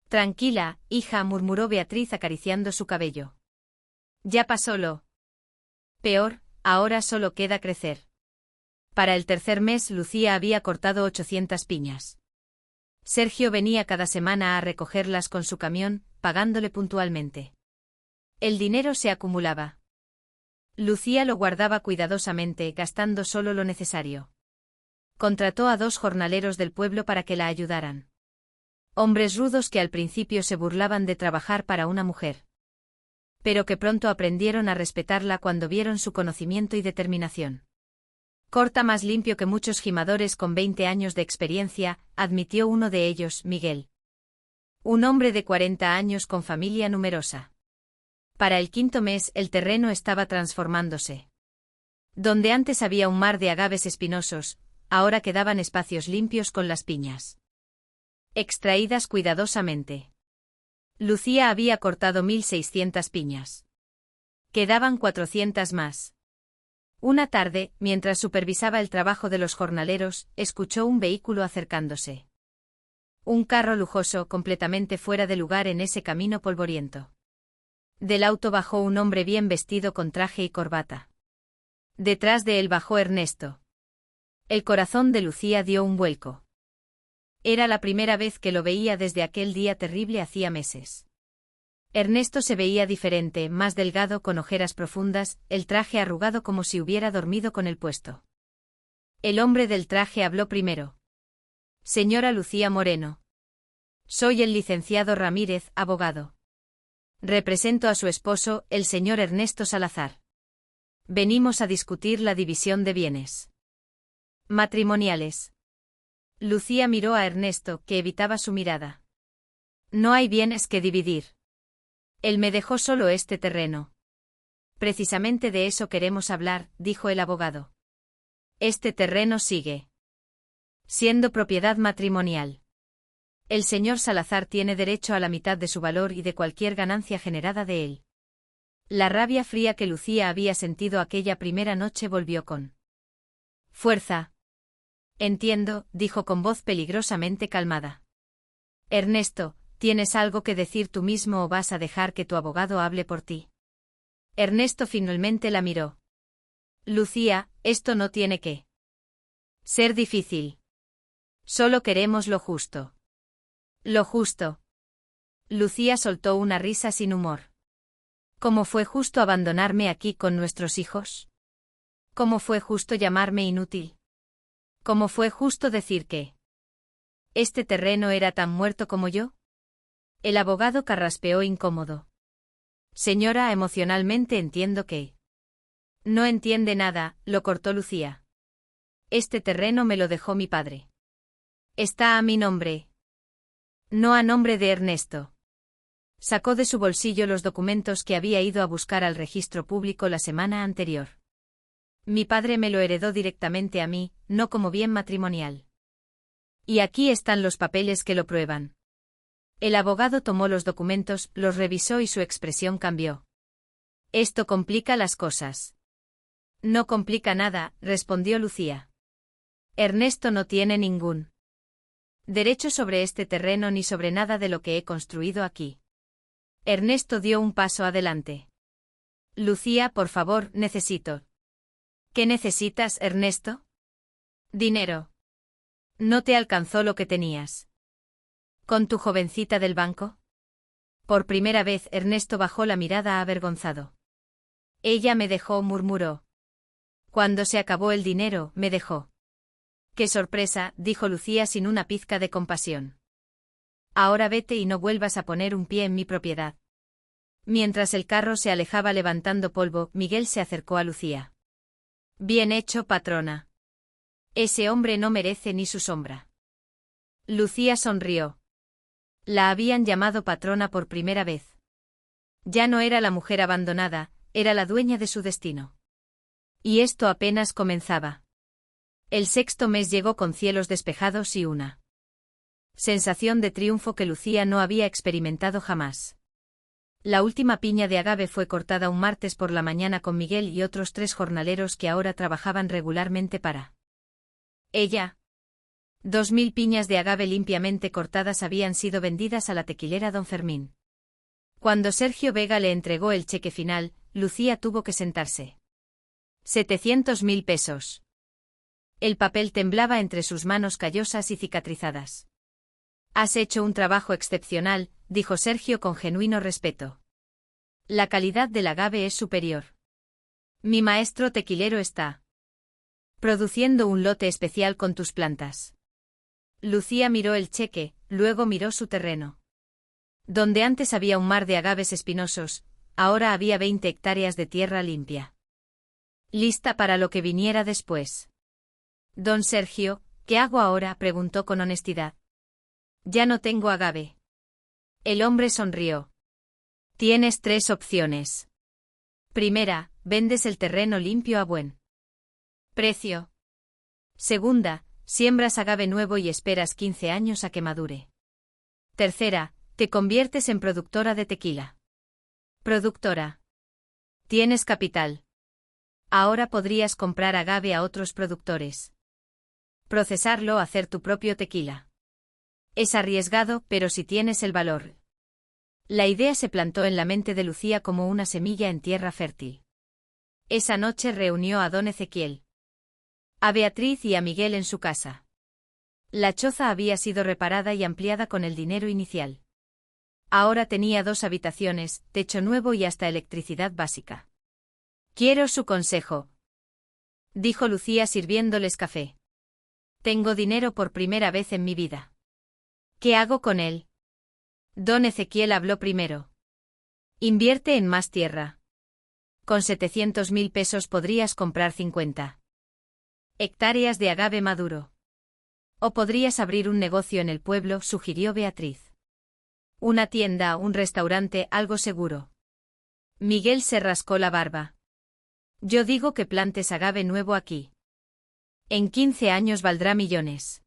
Tranquila, hija, murmuró Beatriz acariciando su cabello. Ya pasó lo peor, ahora solo queda crecer. Para el tercer mes Lucía había cortado 800 piñas. Sergio venía cada semana a recogerlas con su camión, pagándole puntualmente. El dinero se acumulaba. Lucía lo guardaba cuidadosamente, gastando solo lo necesario. Contrató a 2 jornaleros del pueblo para que la ayudaran. Hombres rudos que al principio se burlaban de trabajar para una mujer. Pero que pronto aprendieron a respetarla cuando vieron su conocimiento y determinación. Corta más limpio que muchos gimadores con 20 años de experiencia, admitió uno de ellos, Miguel. Un hombre de 40 años con familia numerosa. Para el 5.º mes el terreno estaba transformándose. Donde antes había un mar de agaves espinosos, ahora quedaban espacios limpios con las piñas extraídas cuidadosamente. Lucía había cortado 1.600 piñas. Quedaban 400 más. Una tarde, mientras supervisaba el trabajo de los jornaleros, escuchó un vehículo acercándose. Un carro lujoso, completamente fuera de lugar en ese camino polvoriento. Del auto bajó un hombre bien vestido con traje y corbata. Detrás de él bajó Ernesto. El corazón de Lucía dio un vuelco. Era la primera vez que lo veía desde aquel día terrible hacía meses. Ernesto se veía diferente, más delgado, con ojeras profundas, el traje arrugado como si hubiera dormido con el puesto. El hombre del traje habló primero. Señora Lucía Moreno. Soy el licenciado Ramírez, abogado. Represento a su esposo, el señor Ernesto Salazar. Venimos a discutir la división de bienes matrimoniales. Lucía miró a Ernesto, que evitaba su mirada. No hay bienes que dividir. Él me dejó solo este terreno. Precisamente de eso queremos hablar, dijo el abogado. Este terreno sigue siendo propiedad matrimonial. El señor Salazar tiene derecho a la mitad de su valor y de cualquier ganancia generada de él. La rabia fría que Lucía había sentido aquella primera noche volvió con fuerza. Entiendo, dijo con voz peligrosamente calmada. Ernesto, ¿tienes algo que decir tú mismo o vas a dejar que tu abogado hable por ti? Ernesto finalmente la miró. Lucía, esto no tiene que ser difícil. Solo queremos lo justo. Lo justo. Lucía soltó una risa sin humor. ¿Cómo fue justo abandonarme aquí con nuestros hijos? ¿Cómo fue justo llamarme inútil? ¿Cómo fue justo decir que este terreno era tan muerto como yo? El abogado carraspeó incómodo. Señora, emocionalmente entiendo que no entiende nada, lo cortó Lucía. Este terreno me lo dejó mi padre. Está a mi nombre. No a nombre de Ernesto. Sacó de su bolsillo los documentos que había ido a buscar al registro público la semana anterior. Mi padre me lo heredó directamente a mí, no como bien matrimonial. Y aquí están los papeles que lo prueban. El abogado tomó los documentos, los revisó y su expresión cambió. Esto complica las cosas. No complica nada, respondió Lucía. Ernesto no tiene ningún derecho sobre este terreno ni sobre nada de lo que he construido aquí. Ernesto dio un paso adelante. Lucía, por favor, necesito. ¿Qué necesitas, Ernesto? Dinero. ¿No te alcanzó lo que tenías con tu jovencita del banco? Por primera vez Ernesto bajó la mirada avergonzado. Ella me dejó, murmuró. Cuando se acabó el dinero, me dejó. Qué sorpresa, dijo Lucía sin una pizca de compasión. Ahora vete y no vuelvas a poner un pie en mi propiedad. Mientras el carro se alejaba levantando polvo, Miguel se acercó a Lucía. Bien hecho, patrona. Ese hombre no merece ni su sombra. Lucía sonrió. La habían llamado patrona por primera vez. Ya no era la mujer abandonada, era la dueña de su destino. Y esto apenas comenzaba. El sexto mes llegó con cielos despejados y una sensación de triunfo que Lucía no había experimentado jamás. La última piña de agave fue cortada un martes por la mañana con Miguel y otros 3 jornaleros que ahora trabajaban regularmente para ella. 2000 piñas de agave limpiamente cortadas habían sido vendidas a la tequilera Don Fermín. Cuando Sergio Vega le entregó el cheque final, Lucía tuvo que sentarse. 700.000 pesos. El papel temblaba entre sus manos callosas y cicatrizadas. Has hecho un trabajo excepcional, dijo Sergio con genuino respeto. La calidad del agave es superior. Mi maestro tequilero está produciendo un lote especial con tus plantas. Lucía miró el cheque, luego miró su terreno. Donde antes había un mar de agaves espinosos, ahora había 20 hectáreas de tierra limpia. Lista para lo que viniera después. Don Sergio, ¿qué hago ahora?, preguntó con honestidad. Ya no tengo agave. El hombre sonrió. Tienes 3 opciones. Primera, vendes el terreno limpio a buen precio. Segunda, siembras agave nuevo y esperas 15 años a que madure. Tercera, te conviertes en productora de tequila. Productora. Tienes capital. Ahora podrías comprar agave a otros productores. Procesarlo, hacer tu propio tequila. Es arriesgado, pero si tienes el valor. La idea se plantó en la mente de Lucía como una semilla en tierra fértil. Esa noche reunió a don Ezequiel, a Beatriz y a Miguel en su casa. La choza había sido reparada y ampliada con el dinero inicial. Ahora tenía 2 habitaciones, techo nuevo y hasta electricidad básica. Quiero su consejo, dijo Lucía sirviéndoles café. Tengo dinero por primera vez en mi vida. ¿Qué hago con él? Don Ezequiel habló primero. Invierte en más tierra. Con 700.000 pesos podrías comprar 50 hectáreas de agave maduro. O podrías abrir un negocio en el pueblo, sugirió Beatriz. Una tienda, un restaurante, algo seguro. Miguel se rascó la barba. Yo digo que plantes agave nuevo aquí. En 15 años valdrá millones.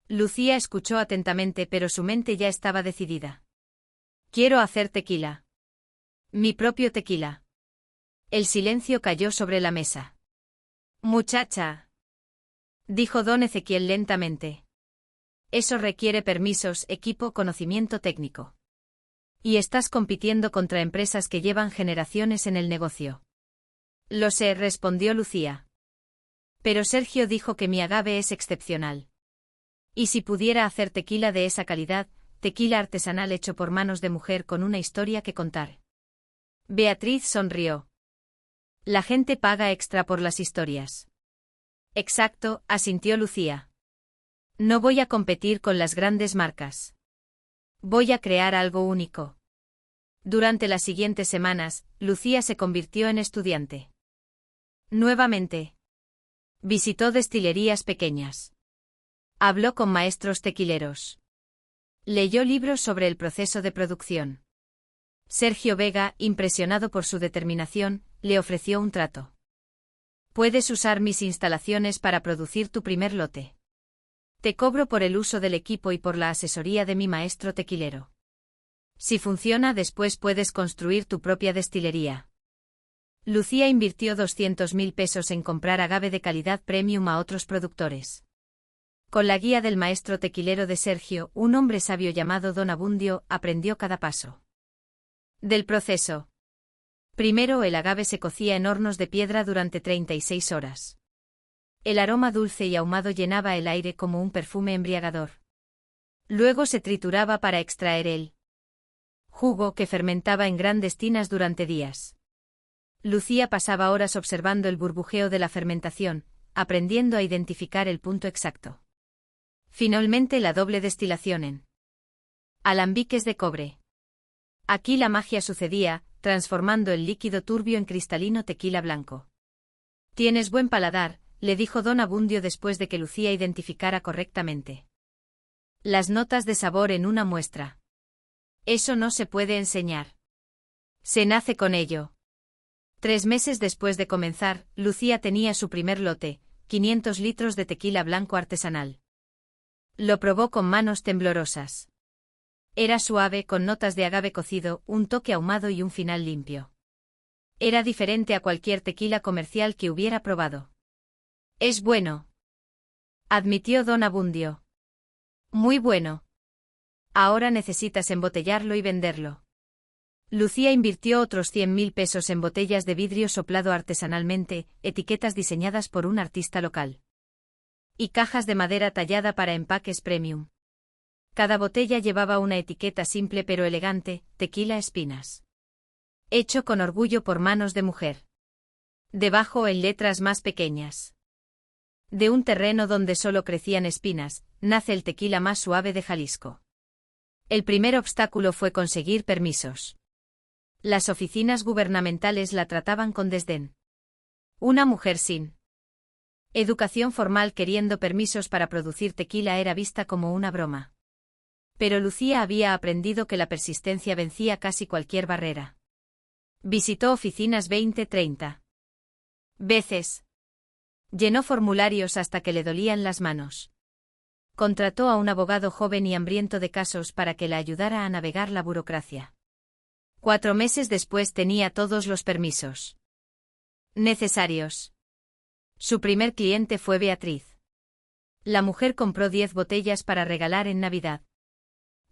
Lucía escuchó atentamente, pero su mente ya estaba decidida. Quiero hacer tequila. Mi propio tequila. El silencio cayó sobre la mesa. Muchacha, dijo don Ezequiel lentamente. Eso requiere permisos, equipo, conocimiento técnico. Y estás compitiendo contra empresas que llevan generaciones en el negocio. Lo sé, respondió Lucía. Pero Sergio dijo que mi agave es excepcional. Y si pudiera hacer tequila de esa calidad, tequila artesanal hecho por manos de mujer con una historia que contar. Beatriz sonrió. La gente paga extra por las historias. Exacto, asintió Lucía. No voy a competir con las grandes marcas. Voy a crear algo único. Durante las siguientes semanas, Lucía se convirtió en estudiante. Nuevamente. Visitó destilerías pequeñas. Habló con maestros tequileros. Leyó libros sobre el proceso de producción. Sergio Vega, impresionado por su determinación, le ofreció un trato. Puedes usar mis instalaciones para producir tu primer lote. Te cobro por el uso del equipo y por la asesoría de mi maestro tequilero. Si funciona, después puedes construir tu propia destilería. Lucía invirtió 200.000 pesos en comprar agave de calidad premium a otros productores. Con la guía del maestro tequilero de Sergio, un hombre sabio llamado Don Abundio, aprendió cada paso del proceso. Primero, el agave se cocía en hornos de piedra durante 36 horas. El aroma dulce y ahumado llenaba el aire como un perfume embriagador. Luego se trituraba para extraer el jugo que fermentaba en grandes tinas durante días. Lucía pasaba horas observando el burbujeo de la fermentación, aprendiendo a identificar el punto exacto. Finalmente, la doble destilación en alambiques de cobre. Aquí la magia sucedía, transformando el líquido turbio en cristalino tequila blanco. Tienes buen paladar, le dijo don Abundio después de que Lucía identificara correctamente las notas de sabor en una muestra. Eso no se puede enseñar. Se nace con ello. 3 meses después de comenzar, Lucía tenía su primer lote, 500 litros de tequila blanco artesanal. Lo probó con manos temblorosas. Era suave, con notas de agave cocido, un toque ahumado y un final limpio. Era diferente a cualquier tequila comercial que hubiera probado. Es bueno, admitió don Abundio. Muy bueno. Ahora necesitas embotellarlo y venderlo. Lucía invirtió otros 100.000 pesos en botellas de vidrio soplado artesanalmente, etiquetas diseñadas por un artista local. Y cajas de madera tallada para empaques premium. Cada botella llevaba una etiqueta simple pero elegante, Tequila Espinas. Hecho con orgullo por manos de mujer. Debajo, en letras más pequeñas. De un terreno donde solo crecían espinas, nace el tequila más suave de Jalisco. El primer obstáculo fue conseguir permisos. Las oficinas gubernamentales la trataban con desdén. Una mujer sin educación formal queriendo permisos para producir tequila era vista como una broma. Pero Lucía había aprendido que la persistencia vencía casi cualquier barrera. Visitó oficinas 20-30 veces. Llenó formularios hasta que le dolían las manos. Contrató a un abogado joven y hambriento de casos para que la ayudara a navegar la burocracia. 4 meses después tenía todos los permisos necesarios. Su primer cliente fue Beatriz. La mujer compró 10 botellas para regalar en Navidad.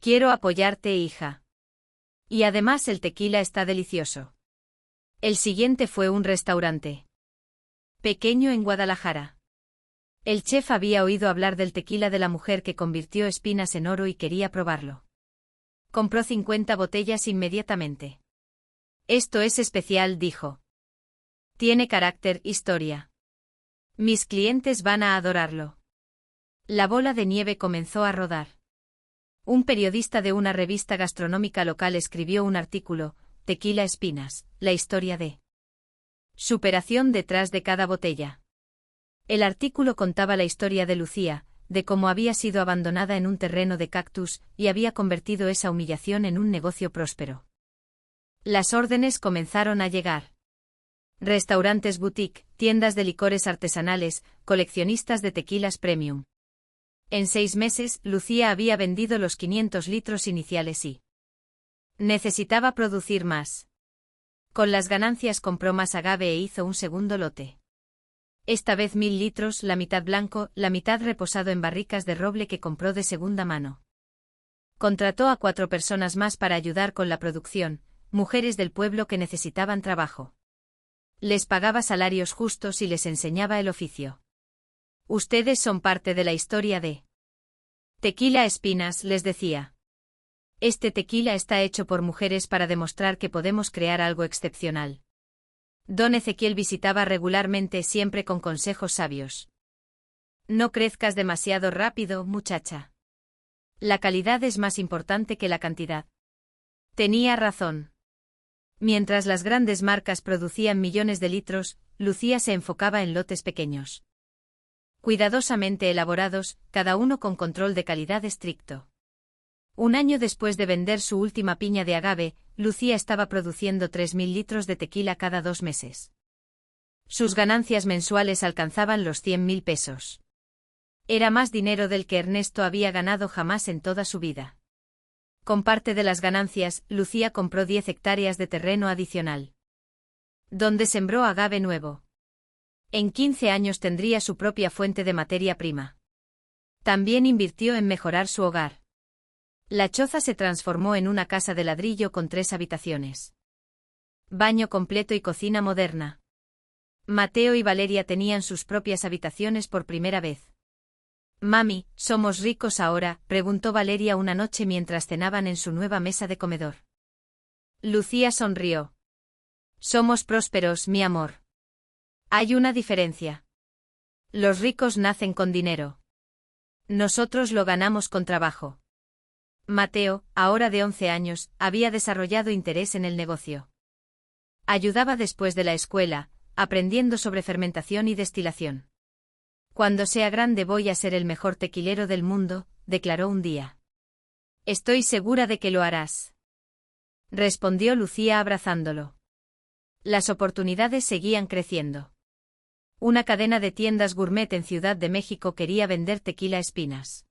Quiero apoyarte, hija. Y además el tequila está delicioso. El siguiente fue un restaurante pequeño en Guadalajara. El chef había oído hablar del tequila de la mujer que convirtió espinas en oro y quería probarlo. Compró 50 botellas inmediatamente. Esto es especial, dijo. Tiene carácter, historia. Mis clientes van a adorarlo. La bola de nieve comenzó a rodar. Un periodista de una revista gastronómica local escribió un artículo, Tequila Espinas, la historia de superación detrás de cada botella. El artículo contaba la historia de Lucía, de cómo había sido abandonada en un terreno de cactus y había convertido esa humillación en un negocio próspero. Las órdenes comenzaron a llegar. Restaurantes boutique, tiendas de licores artesanales, coleccionistas de tequilas premium. En 6 meses, Lucía había vendido los 500 litros iniciales y necesitaba producir más. Con las ganancias compró más agave e hizo un segundo lote. Esta vez 1000 litros, la mitad blanco, la mitad reposado en barricas de roble que compró de segunda mano. Contrató a 4 personas más para ayudar con la producción, mujeres del pueblo que necesitaban trabajo. Les pagaba salarios justos y les enseñaba el oficio. Ustedes son parte de la historia de Tequila Espinas, les decía. Este tequila está hecho por mujeres para demostrar que podemos crear algo excepcional. Don Ezequiel visitaba regularmente, siempre con consejos sabios. No crezcas demasiado rápido, muchacha. La calidad es más importante que la cantidad. Tenía razón. Mientras las grandes marcas producían millones de litros, Lucía se enfocaba en lotes pequeños. Cuidadosamente elaborados, cada uno con control de calidad estricto. Un año después de vender su última piña de agave, Lucía estaba produciendo 3000 litros de tequila cada 2 meses. Sus ganancias mensuales alcanzaban los 100.000 pesos. Era más dinero del que Ernesto había ganado jamás en toda su vida. Con parte de las ganancias, Lucía compró 10 hectáreas de terreno adicional, donde sembró agave nuevo. En 15 años tendría su propia fuente de materia prima. También invirtió en mejorar su hogar. La choza se transformó en una casa de ladrillo con 3 habitaciones, baño completo y cocina moderna. Mateo y Valeria tenían sus propias habitaciones por primera vez. «Mami, ¿somos ricos ahora?», preguntó Valeria una noche mientras cenaban en su nueva mesa de comedor. Lucía sonrió. «Somos prósperos, mi amor. Hay una diferencia. Los ricos nacen con dinero. Nosotros lo ganamos con trabajo». Mateo, ahora de 11 años, había desarrollado interés en el negocio. Ayudaba después de la escuela, aprendiendo sobre fermentación y destilación. «Cuando sea grande voy a ser el mejor tequilero del mundo», declaró un día. «Estoy segura de que lo harás», respondió Lucía abrazándolo. Las oportunidades seguían creciendo. Una cadena de tiendas gourmet en Ciudad de México quería vender Tequila Espinas.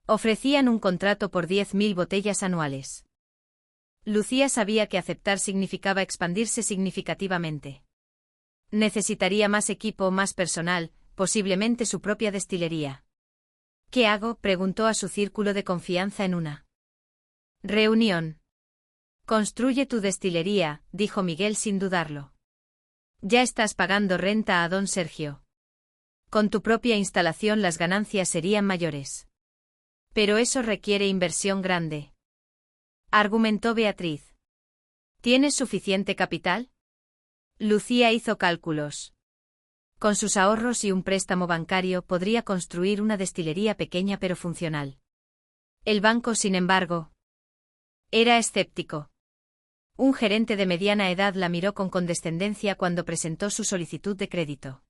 Ofrecían un contrato por 10.000 botellas anuales. Lucía sabía que aceptar significaba expandirse significativamente. Necesitaría más equipo, más personal, posiblemente su propia destilería. «¿Qué hago?», preguntó a su círculo de confianza en una reunión. «Construye tu destilería», dijo Miguel sin dudarlo. «Ya estás pagando renta a don Sergio. Con tu propia instalación las ganancias serían mayores. Pero eso requiere inversión grande», argumentó Beatriz. «¿Tienes suficiente capital?». Lucía hizo cálculos. Con sus ahorros y un préstamo bancario podría construir una destilería pequeña pero funcional. El banco, sin embargo, era escéptico. Un gerente de mediana edad la miró con condescendencia cuando presentó su solicitud de crédito.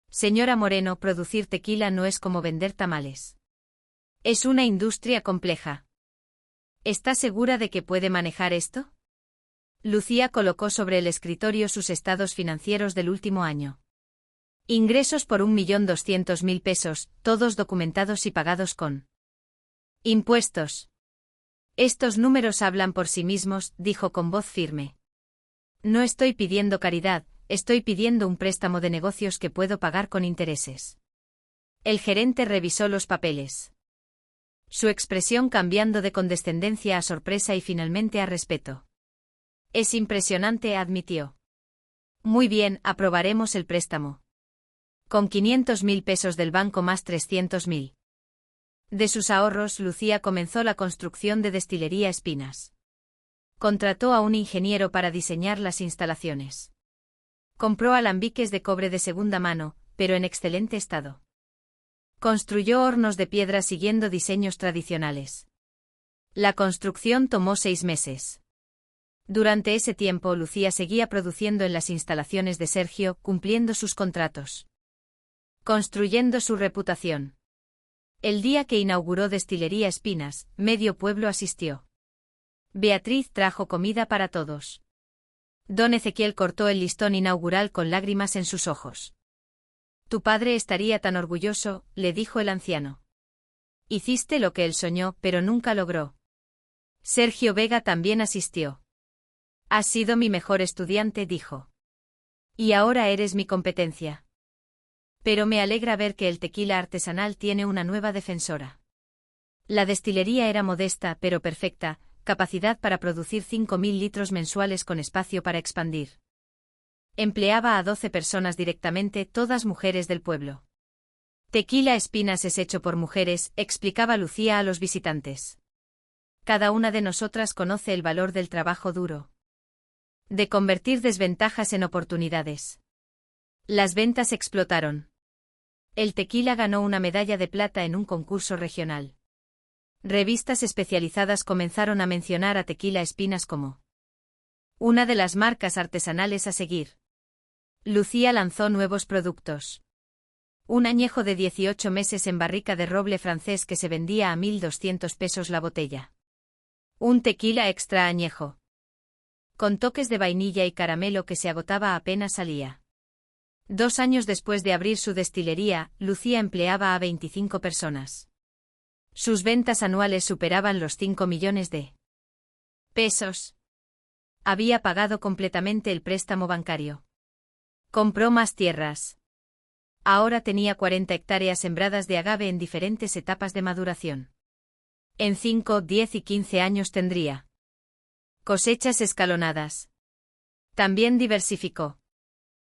«Señora Moreno, producir tequila no es como vender tamales. Es una industria compleja. ¿Está segura de que puede manejar esto?». Lucía colocó sobre el escritorio sus estados financieros del último año. Ingresos por 1.200.000 pesos, todos documentados y pagados con impuestos. «Estos números hablan por sí mismos», dijo con voz firme. «No estoy pidiendo caridad, estoy pidiendo un préstamo de negocios que puedo pagar con intereses». El gerente revisó los papeles, su expresión cambiando de condescendencia a sorpresa y finalmente a respeto. «Es impresionante», admitió. «Muy bien, aprobaremos el préstamo. Con 500.000 pesos del banco más 300.000. De sus ahorros, Lucía comenzó la construcción de Destilería Espinas. Contrató a un ingeniero para diseñar las instalaciones. Compró alambiques de cobre de segunda mano, pero en excelente estado. Construyó hornos de piedra siguiendo diseños tradicionales. La construcción tomó 6 meses. Durante ese tiempo Lucía seguía produciendo en las instalaciones de Sergio, cumpliendo sus contratos, construyendo su reputación. El día que inauguró Destilería Espinas, medio pueblo asistió. Beatriz trajo comida para todos. Don Ezequiel cortó el listón inaugural con lágrimas en sus ojos. «Tu padre estaría tan orgulloso», le dijo el anciano. Hiciste lo que él soñó, pero nunca logró. Sergio Vega también asistió. Has sido mi mejor estudiante, dijo. Y ahora eres mi competencia. Pero me alegra ver que el tequila artesanal tiene una nueva defensora. La destilería era modesta pero perfecta, capacidad para producir 5.000 litros mensuales con espacio para expandir. Empleaba a 12 personas directamente, todas mujeres del pueblo. Tequila Espinas es hecho por mujeres, explicaba Lucía a los visitantes. Cada una de nosotras conoce el valor del trabajo duro. De convertir desventajas en oportunidades. Las ventas explotaron. El tequila ganó una medalla de plata en un concurso regional. Revistas especializadas comenzaron a mencionar a Tequila Espinas como una de las marcas artesanales a seguir. Lucía lanzó nuevos productos. Un añejo de 18 meses en barrica de roble francés que se vendía a 1.200 pesos la botella. Un tequila extra añejo. Con toques de vainilla y caramelo que se agotaba apenas salía. 2 años después de abrir su destilería, Lucía empleaba a 25 personas. Sus ventas anuales superaban los 5 millones de pesos. Había pagado completamente el préstamo bancario. Compró más tierras. Ahora tenía 40 hectáreas sembradas de agave en diferentes etapas de maduración. En 5, 10 y 15 años tendría cosechas escalonadas. También diversificó.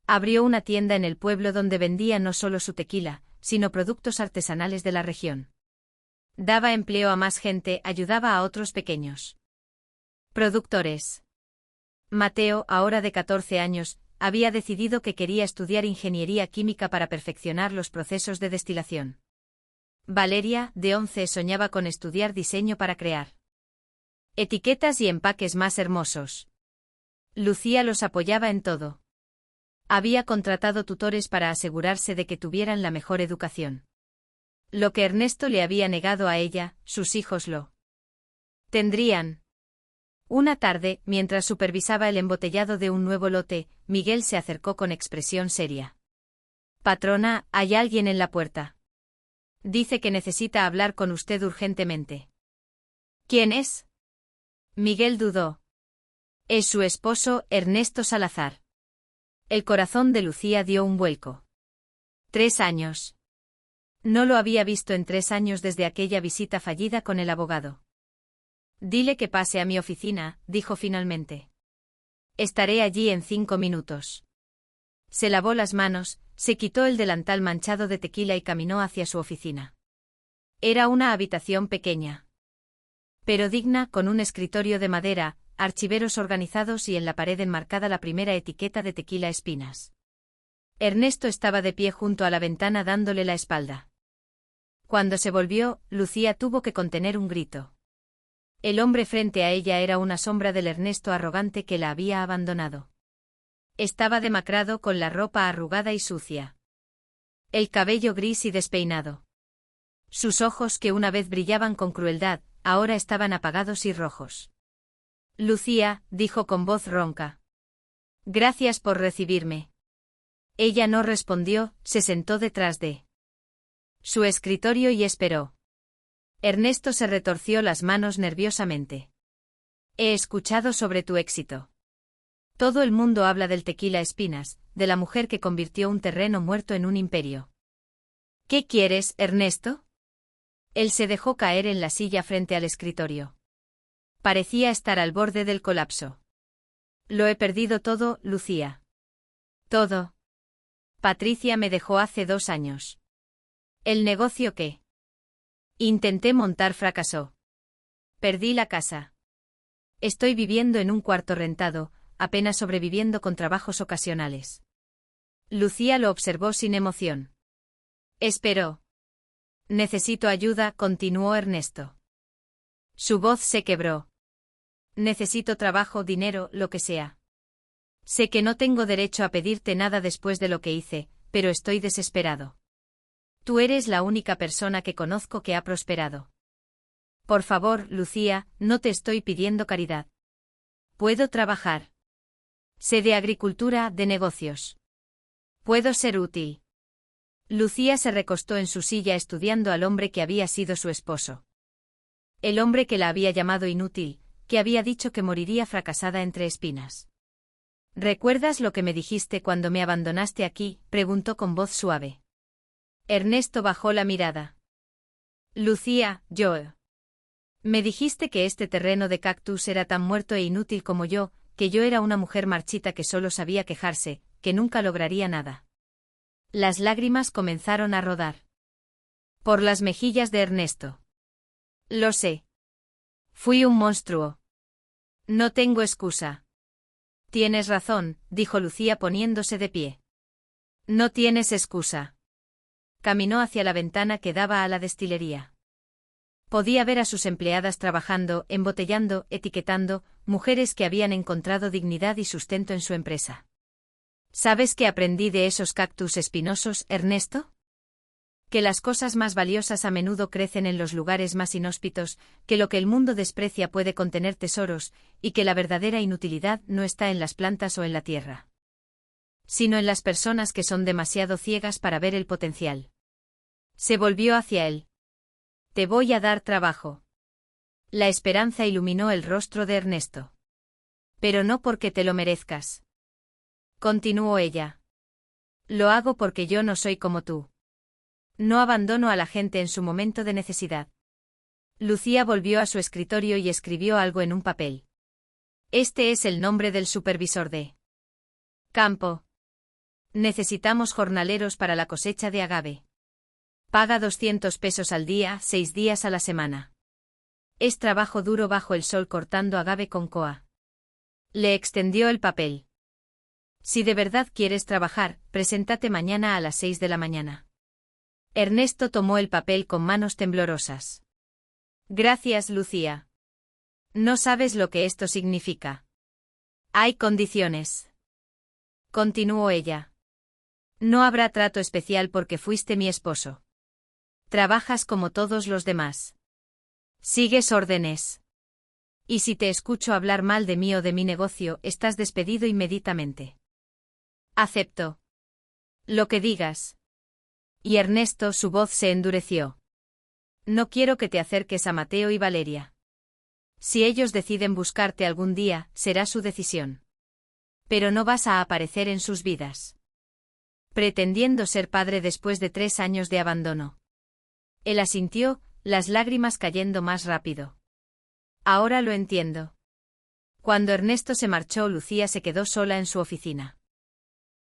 Abrió una tienda en el pueblo donde vendía no solo su tequila, sino productos artesanales de la región. Daba empleo a más gente, ayudaba a otros pequeños productores. Mateo, ahora de 14 años, había decidido que quería estudiar ingeniería química para perfeccionar los procesos de destilación. Valeria, de 11, soñaba con estudiar diseño para crear etiquetas y empaques más hermosos. Lucía los apoyaba en todo. Había contratado tutores para asegurarse de que tuvieran la mejor educación. Lo que Ernesto le había negado a ella, sus hijos lo tendrían. Una tarde, mientras supervisaba el embotellado de un nuevo lote, Miguel se acercó con expresión seria. Patrona, hay alguien en la puerta. Dice que necesita hablar con usted urgentemente. ¿Quién es? Miguel dudó. Es su esposo, Ernesto Salazar. El corazón de Lucía dio un vuelco. 3 años. No lo había visto en 3 años desde aquella visita fallida con el abogado. Dile que pase a mi oficina, dijo finalmente. Estaré allí en 5 minutos. Se lavó las manos, se quitó el delantal manchado de tequila y caminó hacia su oficina. Era una habitación pequeña, pero digna, con un escritorio de madera, archiveros organizados y en la pared enmarcada la primera etiqueta de Tequila Espinas. Ernesto estaba de pie junto a la ventana dándole la espalda. Cuando se volvió, Lucía tuvo que contener un grito. El hombre frente a ella era una sombra del Ernesto arrogante que la había abandonado. Estaba demacrado, con la ropa arrugada y sucia. El cabello gris y despeinado. Sus ojos, que una vez brillaban con crueldad, ahora estaban apagados y rojos. Lucía, dijo con voz ronca. Gracias por recibirme. Ella no respondió, se sentó detrás de su escritorio y esperó. Ernesto se retorció las manos nerviosamente. He escuchado sobre tu éxito. Todo el mundo habla del Tequila Espinas, de la mujer que convirtió un terreno muerto en un imperio. ¿Qué quieres, Ernesto? Él se dejó caer en la silla frente al escritorio. Parecía estar al borde del colapso. Lo he perdido todo, Lucía. Todo. Patricia me dejó hace 2 años. ¿El negocio qué? Intenté montar fracasó. Perdí la casa. Estoy viviendo en un cuarto rentado, apenas sobreviviendo con trabajos ocasionales. Lucía lo observó sin emoción. Esperó. Necesito ayuda, continuó Ernesto. Su voz se quebró. Necesito trabajo, dinero, lo que sea. Sé que no tengo derecho a pedirte nada después de lo que hice, pero estoy desesperado. Tú eres la única persona que conozco que ha prosperado. Por favor, Lucía, no te estoy pidiendo caridad. Puedo trabajar. Sé de agricultura, de negocios. Puedo ser útil. Lucía se recostó en su silla estudiando al hombre que había sido su esposo. El hombre que la había llamado inútil, que había dicho que moriría fracasada entre espinas. ¿Recuerdas lo que me dijiste cuando me abandonaste aquí?, preguntó con voz suave. Ernesto bajó la mirada. Lucía, yo. Me dijiste que este terreno de cactus era tan muerto e inútil como yo, que yo era una mujer marchita que solo sabía quejarse, que nunca lograría nada. Las lágrimas comenzaron a rodar por las mejillas de Ernesto. Lo sé. Fui un monstruo. No tengo excusa. Tienes razón, dijo Lucía poniéndose de pie. No tienes excusa. Caminó hacia la ventana que daba a la destilería. Podía ver a sus empleadas trabajando, embotellando, etiquetando, mujeres que habían encontrado dignidad y sustento en su empresa. ¿Sabes qué aprendí de esos cactus espinosos, Ernesto? Que las cosas más valiosas a menudo crecen en los lugares más inhóspitos, que lo que el mundo desprecia puede contener tesoros, y que la verdadera inutilidad no está en las plantas o en la tierra, sino en las personas que son demasiado ciegas para ver el potencial. Se volvió hacia él. Te voy a dar trabajo. La esperanza iluminó el rostro de Ernesto. Pero no porque te lo merezcas. Continuó ella. Lo hago porque yo no soy como tú. No abandono a la gente en su momento de necesidad. Lucía volvió a su escritorio y escribió algo en un papel. Este es el nombre del supervisor de campo. Necesitamos jornaleros para la cosecha de agave. Paga 200 pesos al día, 6 días a la semana. Es trabajo duro bajo el sol cortando agave con coa. Le extendió el papel. Si de verdad quieres trabajar, preséntate mañana a las 6 de la mañana. Ernesto tomó el papel con manos temblorosas. Gracias, Lucía. No sabes lo que esto significa. Hay condiciones. Continuó ella. No habrá trato especial porque fuiste mi esposo. Trabajas como todos los demás. Sigues órdenes. Y si te escucho hablar mal de mí o de mi negocio, estás despedido inmediatamente. Acepto. Lo que digas. Y Ernesto, su voz se endureció. No quiero que te acerques a Mateo y Valeria. Si ellos deciden buscarte algún día, será su decisión. Pero no vas a aparecer en sus vidas. Pretendiendo ser padre después de 3 años de abandono. Él asintió, las lágrimas cayendo más rápido. Ahora lo entiendo. Cuando Ernesto se marchó, Lucía se quedó sola en su oficina.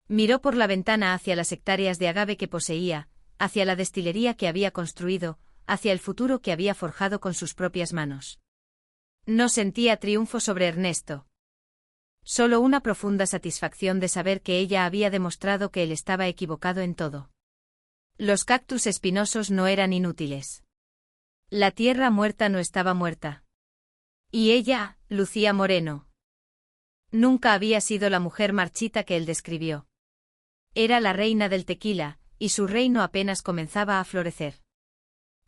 Miró por la ventana hacia las hectáreas de agave que poseía, hacia la destilería que había construido, hacia el futuro que había forjado con sus propias manos. No sentía triunfo sobre Ernesto. Solo una profunda satisfacción de saber que ella había demostrado que él estaba equivocado en todo. Los cactus espinosos no eran inútiles. La tierra muerta no estaba muerta. Y ella, Lucía Moreno, nunca había sido la mujer marchita que él describió. Era la reina del tequila, y su reino apenas comenzaba a florecer.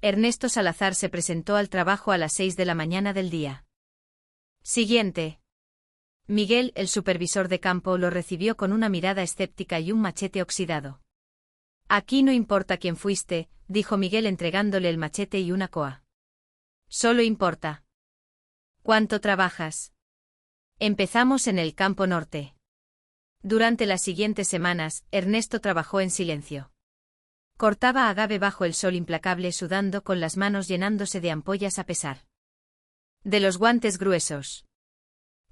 Ernesto Salazar se presentó al trabajo a las 6 de la mañana del día siguiente. Miguel, el supervisor de campo, lo recibió con una mirada escéptica y un machete oxidado. Aquí no importa quién fuiste, dijo Miguel entregándole el machete y una coa. Solo importa ¿cuánto trabajas? Empezamos en el campo norte. Durante las siguientes semanas, Ernesto trabajó en silencio. Cortaba agave bajo el sol implacable, sudando, con las manos llenándose de ampollas a pesar de los guantes gruesos.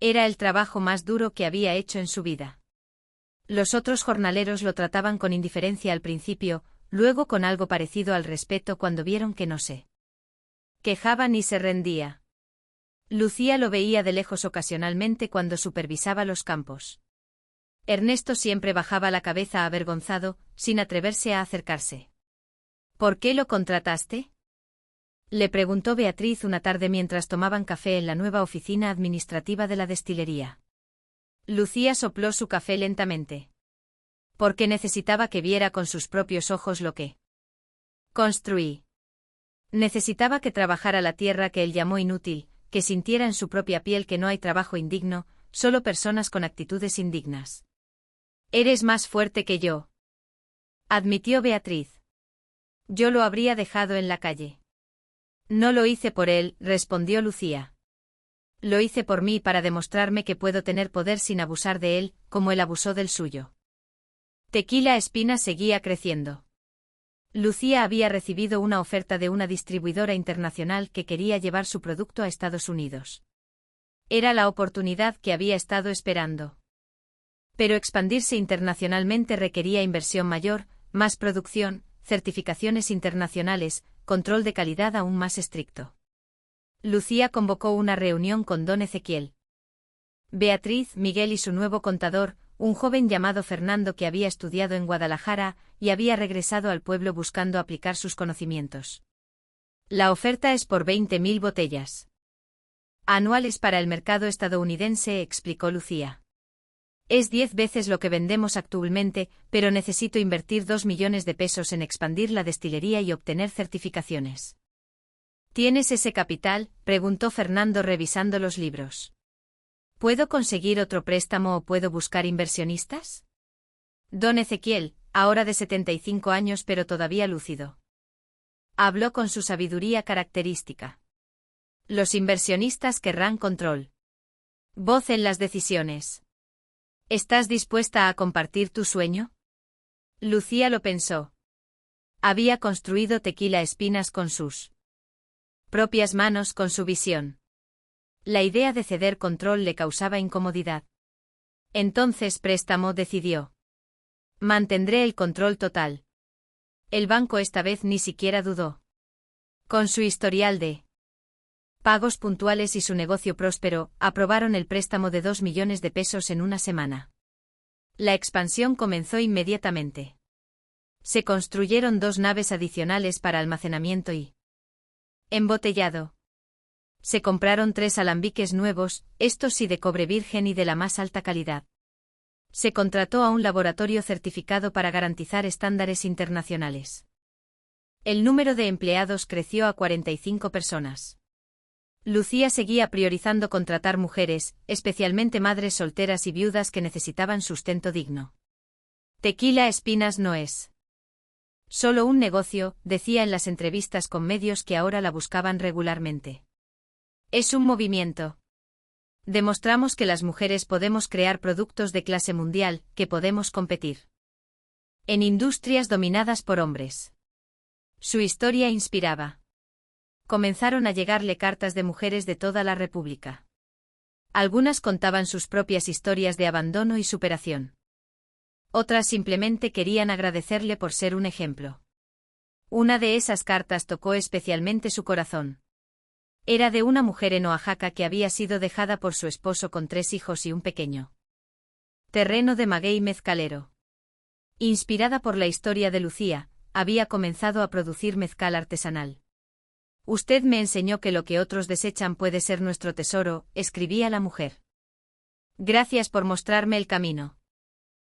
Era el trabajo más duro que había hecho en su vida. Los otros jornaleros lo trataban con indiferencia al principio, luego con algo parecido al respeto cuando vieron que no se quejaba ni se rendía. Lucía lo veía de lejos ocasionalmente cuando supervisaba los campos. Ernesto siempre bajaba la cabeza avergonzado, sin atreverse a acercarse. ¿Por qué lo contrataste?, le preguntó Beatriz una tarde mientras tomaban café en la nueva oficina administrativa de la destilería. Lucía sopló su café lentamente. Porque necesitaba que viera con sus propios ojos lo que construí. Necesitaba que trabajara la tierra que él llamó inútil, que sintiera en su propia piel que no hay trabajo indigno, solo personas con actitudes indignas. Eres más fuerte que yo. admitió Beatriz. Yo lo habría dejado en la calle. No lo hice por él, respondió Lucía. Lo hice por mí para demostrarme que puedo tener poder sin abusar de él, como él abusó del suyo. Tequila Espinas seguía creciendo. Lucía había recibido una oferta de una distribuidora internacional que quería llevar su producto a Estados Unidos. Era la oportunidad que había estado esperando. Pero expandirse internacionalmente requería inversión mayor, más producción, certificaciones internacionales, control de calidad aún más estricto. Lucía convocó una reunión con don Ezequiel. Beatriz, Miguel y su nuevo contador, un joven llamado Fernando que había estudiado en Guadalajara y había regresado al pueblo buscando aplicar sus conocimientos. La oferta es por 20.000 botellas anuales para el mercado estadounidense, explicó Lucía. Es 10 veces lo que vendemos actualmente, pero necesito invertir 2 millones de pesos en expandir la destilería y obtener certificaciones. ¿Tienes ese capital?, preguntó Fernando revisando los libros. ¿Puedo conseguir otro préstamo o puedo buscar inversionistas? Don Ezequiel, ahora de 75 años pero todavía lúcido, habló con su sabiduría característica. Los inversionistas querrán control. Voz en las decisiones. ¿Estás dispuesta a compartir tu sueño? Lucía lo pensó. Había construido Tequila Espinas con sus propias manos, con su visión. La idea de ceder control le causaba incomodidad. Entonces préstamo, decidió. Mantendré el control total. El banco esta vez ni siquiera dudó. Con su historial de pagos puntuales y su negocio próspero, aprobaron el préstamo de 2 millones de pesos en una semana. La expansión comenzó inmediatamente. Se construyeron 2 naves adicionales para almacenamiento y embotellado. Se compraron 3 alambiques nuevos, estos sí de cobre virgen y de la más alta calidad. Se contrató a un laboratorio certificado para garantizar estándares internacionales. El número de empleados creció a 45 personas. Lucía seguía priorizando contratar mujeres, especialmente madres solteras y viudas que necesitaban sustento digno. Tequila Espinas no es solo un negocio, decía en las entrevistas con medios que ahora la buscaban regularmente. Es un movimiento. Demostramos que las mujeres podemos crear productos de clase mundial, que podemos competir en industrias dominadas por hombres. Su historia inspiraba. Comenzaron a llegarle cartas de mujeres de toda la República. Algunas contaban sus propias historias de abandono y superación. Otras simplemente querían agradecerle por ser un ejemplo. Una de esas cartas tocó especialmente su corazón. Era de una mujer en Oaxaca que había sido dejada por su esposo con 3 hijos y un pequeño terreno de maguey mezcalero. Inspirada por la historia de Lucía, había comenzado a producir mezcal artesanal. Usted me enseñó que lo que otros desechan puede ser nuestro tesoro, escribía la mujer. Gracias por mostrarme el camino.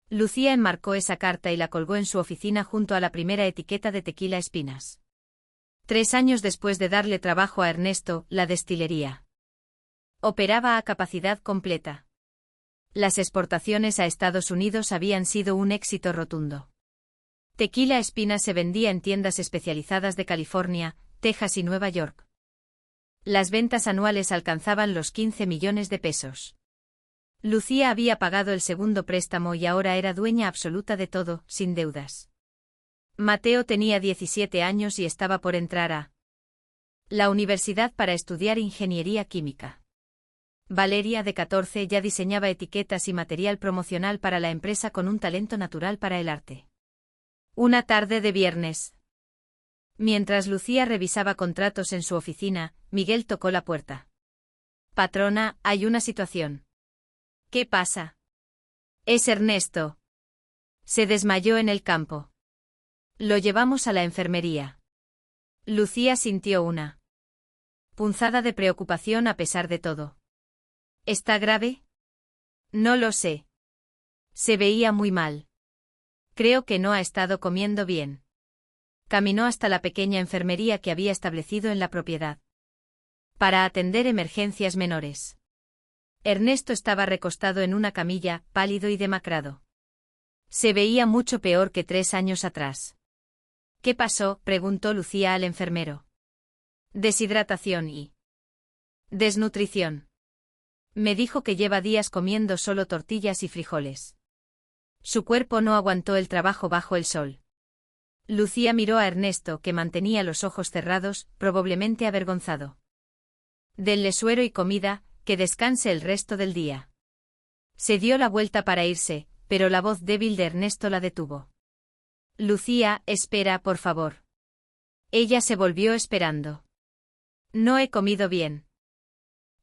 Lucía enmarcó esa carta y la colgó en su oficina junto a la primera etiqueta de Tequila Espinas. 3 años después de darle trabajo a Ernesto, la destilería operaba a capacidad completa. Las exportaciones a Estados Unidos habían sido un éxito rotundo. Tequila Espinas se vendía en tiendas especializadas de California, Texas y Nueva York. Las ventas anuales alcanzaban los 15 millones de pesos. Lucía había pagado el segundo préstamo y ahora era dueña absoluta de todo, sin deudas. Mateo tenía 17 años y estaba por entrar a la universidad para estudiar ingeniería química. Valeria, de 14, ya diseñaba etiquetas y material promocional para la empresa con un talento natural para el arte. Una tarde de viernes. Mientras Lucía revisaba contratos en su oficina, Miguel tocó la puerta. Patrona, hay una situación. ¿Qué pasa? Es Ernesto. Se desmayó en el campo. Lo llevamos a la enfermería. Lucía sintió una punzada de preocupación a pesar de todo. ¿Está grave? No lo sé. Se veía muy mal. Creo que no ha estado comiendo bien. Caminó hasta la pequeña enfermería que había establecido en la propiedad para atender emergencias menores. Ernesto estaba recostado en una camilla, pálido y demacrado. Se veía mucho peor que 3 años atrás. ¿Qué pasó?, preguntó Lucía al enfermero. Deshidratación y desnutrición. Me dijo que lleva días comiendo solo tortillas y frijoles. Su cuerpo no aguantó el trabajo bajo el sol. Lucía miró a Ernesto, que mantenía los ojos cerrados, probablemente avergonzado. Denle suero y comida, que descanse el resto del día. Se dio la vuelta para irse, pero la voz débil de Ernesto la detuvo. Lucía, espera, por favor. Ella se volvió esperando. No he comido bien.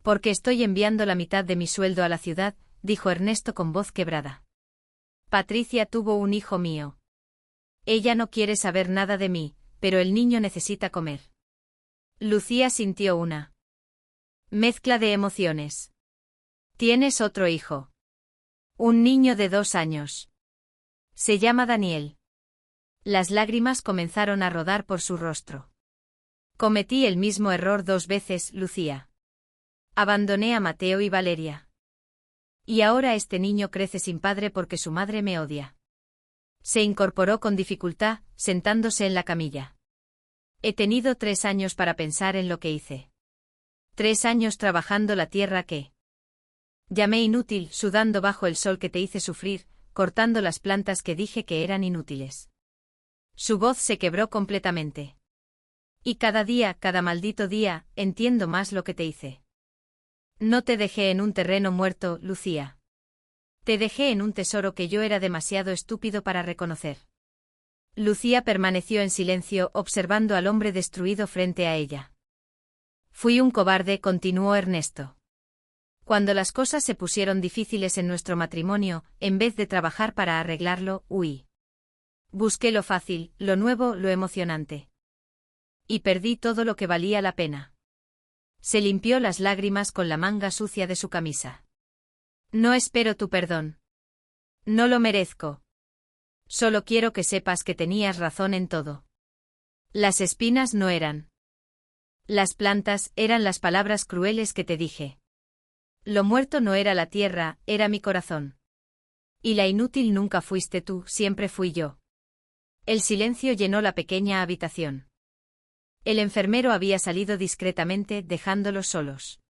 Porque estoy enviando la mitad de mi sueldo a la ciudad, dijo Ernesto con voz quebrada. Patricia tuvo un hijo mío. Ella no quiere saber nada de mí, pero el niño necesita comer. Lucía sintió una mezcla de emociones. Tienes otro hijo. Un niño de 2 años. Se llama Daniel. Las lágrimas comenzaron a rodar por su rostro. Cometí el mismo error 2 veces, Lucía. Abandoné a Mateo y Valeria. Y ahora este niño crece sin padre porque su madre me odia. Se incorporó con dificultad, sentándose en la camilla. He tenido 3 años para pensar en lo que hice. 3 años trabajando la tierra que llamé inútil, sudando bajo el sol que te hice sufrir, cortando las plantas que dije que eran inútiles. Su voz se quebró completamente. Y cada día, cada maldito día, entiendo más lo que te hice. No te dejé en un terreno muerto, Lucía. Te dejé en un tesoro que yo era demasiado estúpido para reconocer. Lucía permaneció en silencio, observando al hombre destruido frente a ella. Fui un cobarde, continuó Ernesto. Cuando las cosas se pusieron difíciles en nuestro matrimonio, en vez de trabajar para arreglarlo, huí. Busqué lo fácil, lo nuevo, lo emocionante. Y perdí todo lo que valía la pena. Se limpió las lágrimas con la manga sucia de su camisa. No espero tu perdón. No lo merezco. Solo quiero que sepas que tenías razón en todo. Las espinas no eran. Las plantas eran las palabras crueles que te dije. Lo muerto no era la tierra, era mi corazón. Y la inútil nunca fuiste tú, siempre fui yo. El silencio llenó la pequeña habitación. El enfermero había salido discretamente, dejándolos solos.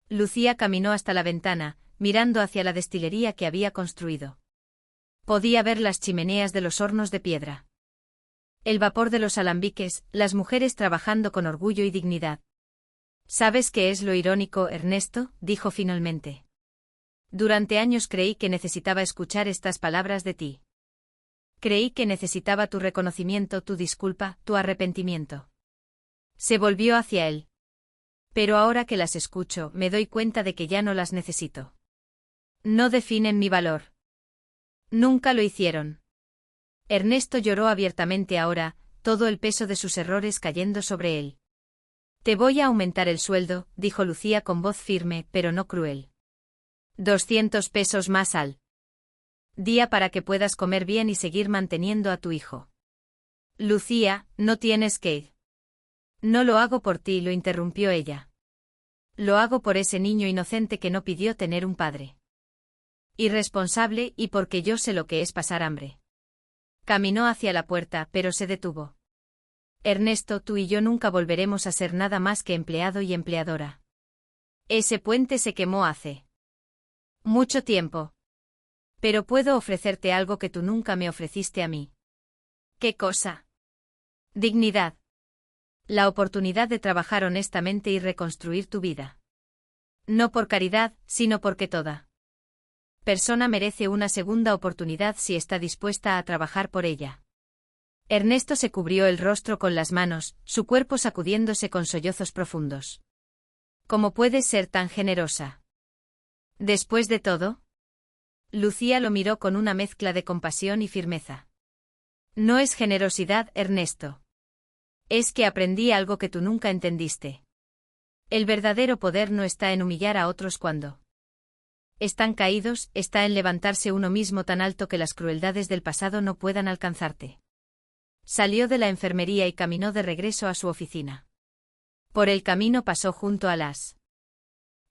Lucía caminó hasta la ventana, mirando hacia la destilería que había construido. Podía ver las chimeneas de los hornos de piedra. El vapor de los alambiques, las mujeres trabajando con orgullo y dignidad. ¿Sabes qué es lo irónico, Ernesto?, dijo finalmente. Durante años creí que necesitaba escuchar estas palabras de ti. Creí que necesitaba tu reconocimiento, tu disculpa, tu arrepentimiento. Se volvió hacia él. Pero ahora que las escucho, me doy cuenta de que ya no las necesito. No definen mi valor. Nunca lo hicieron. Ernesto lloró abiertamente ahora, todo el peso de sus errores cayendo sobre él. Te voy a aumentar el sueldo, dijo Lucía con voz firme, pero no cruel. 200 pesos más al día para que puedas comer bien y seguir manteniendo a tu hijo. Lucía, no tienes que ir. No lo hago por ti, lo interrumpió ella. Lo hago por ese niño inocente que no pidió tener un padre. Irresponsable, y porque yo sé lo que es pasar hambre. Caminó hacia la puerta, pero se detuvo. Ernesto, tú y yo nunca volveremos a ser nada más que empleado y empleadora. Ese puente se quemó hace mucho tiempo. Pero puedo ofrecerte algo que tú nunca me ofreciste a mí. ¿Qué cosa? Dignidad. La oportunidad de trabajar honestamente y reconstruir tu vida. No por caridad, sino porque toda persona merece una segunda oportunidad si está dispuesta a trabajar por ella. Ernesto se cubrió el rostro con las manos, su cuerpo sacudiéndose con sollozos profundos. ¿Cómo puedes ser tan generosa? Después de todo. Lucía lo miró con una mezcla de compasión y firmeza. No es generosidad, Ernesto. Es que aprendí algo que tú nunca entendiste. El verdadero poder no está en humillar a otros cuando están caídos, está en levantarse uno mismo tan alto que las crueldades del pasado no puedan alcanzarte. Salió de la enfermería y caminó de regreso a su oficina. Por el camino pasó junto a las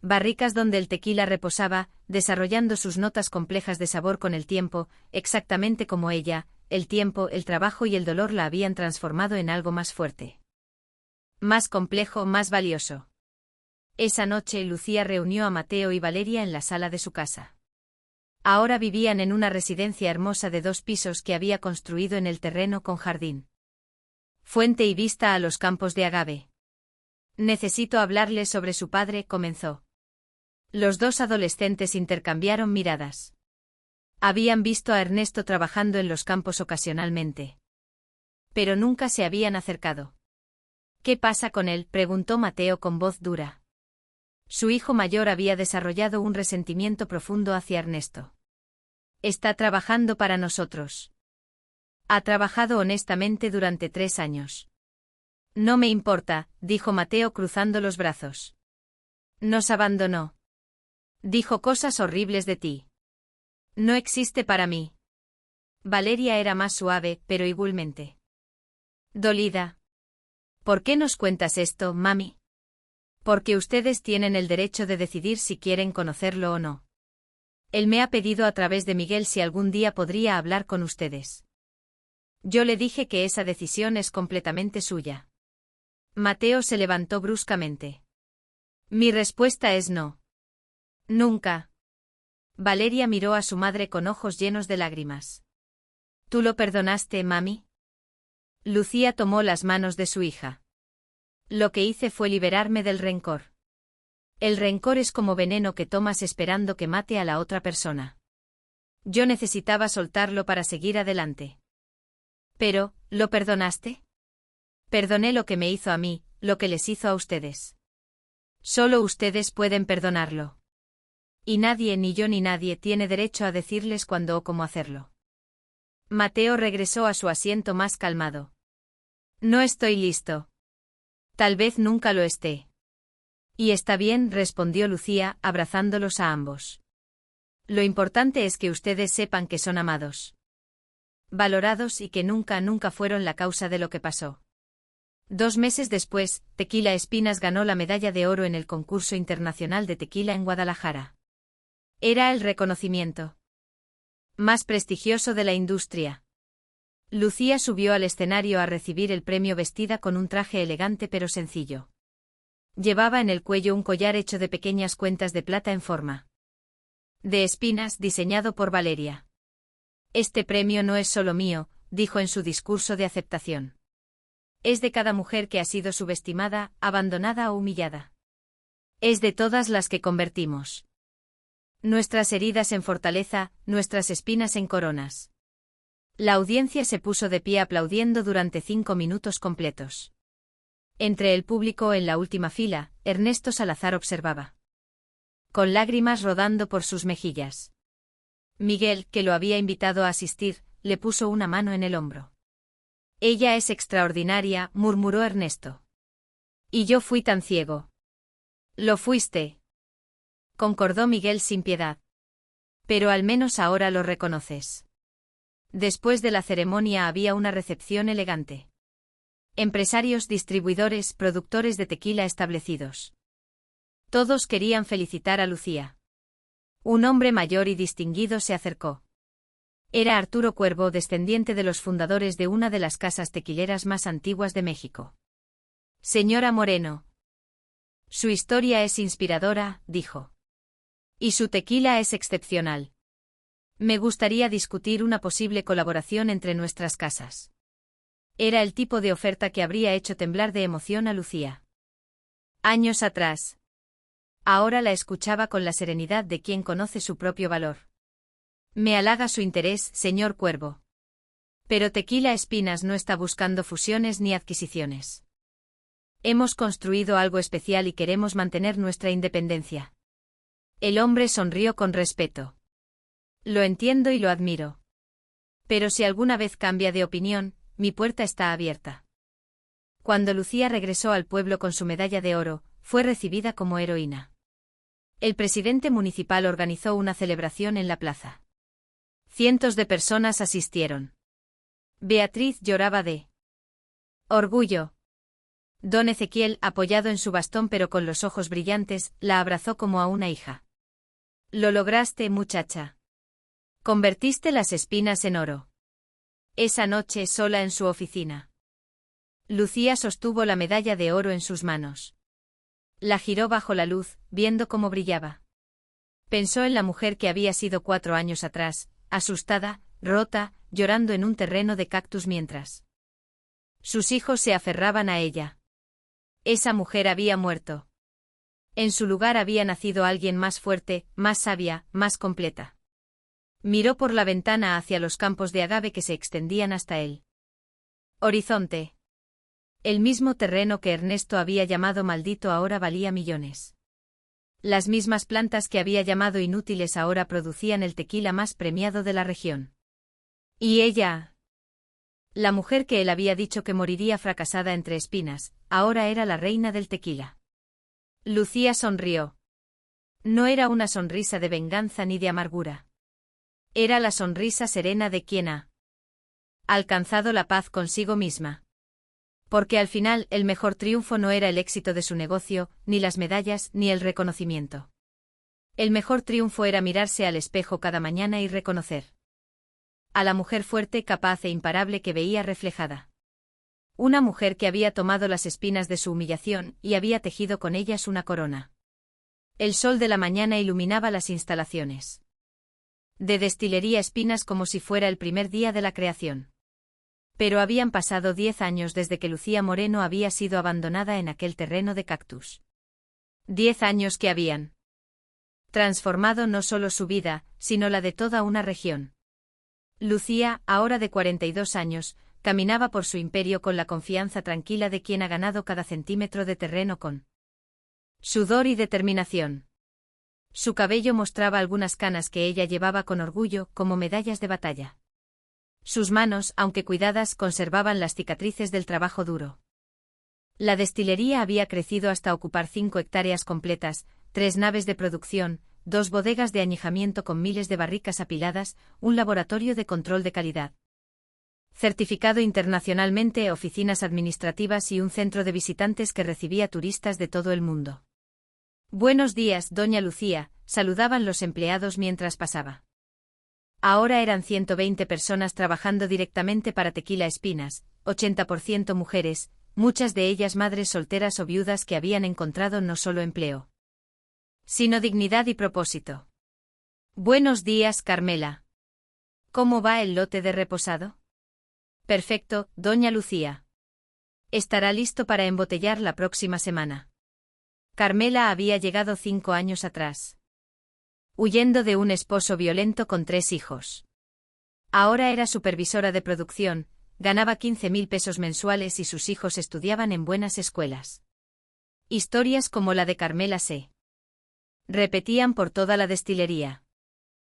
barricas donde el tequila reposaba, desarrollando sus notas complejas de sabor con el tiempo, exactamente como ella, el tiempo, el trabajo y el dolor la habían transformado en algo más fuerte. Más complejo, más valioso. Esa noche Lucía reunió a Mateo y Valeria en la sala de su casa. Ahora vivían en una residencia hermosa de 2 pisos que había construido en el terreno con jardín. Fuente y vista a los campos de agave. Necesito hablarle sobre su padre, comenzó. Los 2 adolescentes intercambiaron miradas. Habían visto a Ernesto trabajando en los campos ocasionalmente. Pero nunca se habían acercado. ¿Qué pasa con él?, preguntó Mateo con voz dura. Su hijo mayor había desarrollado un resentimiento profundo hacia Ernesto. Está trabajando para nosotros. Ha trabajado honestamente durante 3 años. No me importa, dijo Mateo cruzando los brazos. Nos abandonó. Dijo cosas horribles de ti. No existe para mí. Valeria era más suave, pero igualmente dolida. ¿Por qué nos cuentas esto, mami? Porque ustedes tienen el derecho de decidir si quieren conocerlo o no. Él me ha pedido a través de Miguel si algún día podría hablar con ustedes. Yo le dije que esa decisión es completamente suya. Mateo se levantó bruscamente. Mi respuesta es no. Nunca. Valeria miró a su madre con ojos llenos de lágrimas. ¿Tú lo perdonaste, mami? Lucía tomó las manos de su hija. Lo que hice fue liberarme del rencor. El rencor es como veneno que tomas esperando que mate a la otra persona. Yo necesitaba soltarlo para seguir adelante. Pero, ¿lo perdonaste? Perdoné lo que me hizo a mí, lo que les hizo a ustedes. Solo ustedes pueden perdonarlo. Y nadie, ni yo ni nadie, tiene derecho a decirles cuándo o cómo hacerlo. Mateo regresó a su asiento más calmado. No estoy listo. Tal vez nunca lo esté. Y está bien, respondió Lucía, abrazándolos a ambos. Lo importante es que ustedes sepan que son amados. Valorados y que nunca fueron la causa de lo que pasó. 2 meses después, Tequila Espinas ganó la medalla de oro en el concurso internacional de tequila en Guadalajara. Era el reconocimiento más prestigioso de la industria. Lucía subió al escenario a recibir el premio vestida con un traje elegante pero sencillo. Llevaba en el cuello un collar hecho de pequeñas cuentas de plata en forma de espinas diseñado por Valeria. Este premio no es solo mío, dijo en su discurso de aceptación. Es de cada mujer que ha sido subestimada, abandonada o humillada. Es de todas las que convertimos nuestras heridas en fortaleza, nuestras espinas en coronas. La audiencia se puso de pie aplaudiendo durante 5 minutos completos. Entre el público en la última fila, Ernesto Salazar observaba. Con lágrimas rodando por sus mejillas. Miguel, que lo había invitado a asistir, le puso una mano en el hombro. Ella es extraordinaria, murmuró Ernesto. Y yo fui tan ciego. Lo fuiste. Concordó Miguel sin piedad. Pero al menos ahora lo reconoces. Después de la ceremonia había una recepción elegante. Empresarios, distribuidores, productores de tequila establecidos. Todos querían felicitar a Lucía. Un hombre mayor y distinguido se acercó. Era Arturo Cuervo, descendiente de los fundadores de una de las casas tequileras más antiguas de México. Señora Moreno. Su historia es inspiradora, dijo. Y su tequila es excepcional. Me gustaría discutir una posible colaboración entre nuestras casas. Era el tipo de oferta que habría hecho temblar de emoción a Lucía. Años atrás. Ahora la escuchaba con la serenidad de quien conoce su propio valor. Me halaga su interés, señor Cuervo. Pero Tequila Espinas no está buscando fusiones ni adquisiciones. Hemos construido algo especial y queremos mantener nuestra independencia. El hombre sonrió con respeto. Lo entiendo y lo admiro. Pero si alguna vez cambia de opinión, mi puerta está abierta. Cuando Lucía regresó al pueblo con su medalla de oro, fue recibida como heroína. El presidente municipal organizó una celebración en la plaza. Cientos de personas asistieron. Beatriz lloraba de orgullo. Don Ezequiel, apoyado en su bastón pero con los ojos brillantes, la abrazó como a una hija. Lo lograste, muchacha. Convertiste las espinas en oro. Esa noche, sola en su oficina, Lucía sostuvo la medalla de oro en sus manos. La giró bajo la luz, viendo cómo brillaba. Pensó en la mujer que había sido 4 años atrás, asustada, rota, llorando en un terreno de cactus mientras sus hijos se aferraban a ella. Esa mujer había muerto. En su lugar había nacido alguien más fuerte, más sabia, más completa. Miró por la ventana hacia los campos de agave que se extendían hasta el horizonte. El mismo terreno que Ernesto había llamado maldito ahora valía millones. Las mismas plantas que había llamado inútiles ahora producían el tequila más premiado de la región. Y ella, la mujer que él había dicho que moriría fracasada entre espinas, ahora era la reina del tequila. Lucía sonrió. No era una sonrisa de venganza ni de amargura. Era la sonrisa serena de quien ha alcanzado la paz consigo misma. Porque al final el mejor triunfo no era el éxito de su negocio, ni las medallas, ni el reconocimiento. El mejor triunfo era mirarse al espejo cada mañana y reconocer a la mujer fuerte, capaz e imparable que veía reflejada. Una mujer que había tomado las espinas de su humillación y había tejido con ellas una corona. El sol de la mañana iluminaba las instalaciones de Destilería Espinas como si fuera el primer día de la creación. Pero habían pasado 10 años desde que Lucía Moreno había sido abandonada en aquel terreno de cactus. 10 años que habían transformado no solo su vida, sino la de toda una región. Lucía, ahora de 42 años, caminaba por su imperio con la confianza tranquila de quien ha ganado cada centímetro de terreno con sudor y determinación. Su cabello mostraba algunas canas que ella llevaba con orgullo, como medallas de batalla. Sus manos, aunque cuidadas, conservaban las cicatrices del trabajo duro. La destilería había crecido hasta ocupar 5 hectáreas completas, 3 naves de producción, 2 bodegas de añejamiento con miles de barricas apiladas, un laboratorio de control de calidad certificado internacionalmente, oficinas administrativas y un centro de visitantes que recibía turistas de todo el mundo. Buenos días, doña Lucía, saludaban los empleados mientras pasaba. Ahora eran 120 personas trabajando directamente para Tequila Espinas, 80% mujeres, muchas de ellas madres solteras o viudas que habían encontrado no solo empleo, sino dignidad y propósito. Buenos días, Carmela. ¿Cómo va el lote de reposado? Perfecto, doña Lucía. Estará listo para embotellar la próxima semana. Carmela había llegado 5 años atrás, huyendo de un esposo violento con 3 hijos. Ahora era supervisora de producción, ganaba 15.000 pesos mensuales y sus hijos estudiaban en buenas escuelas. Historias como la de Carmela se repetían por toda la destilería.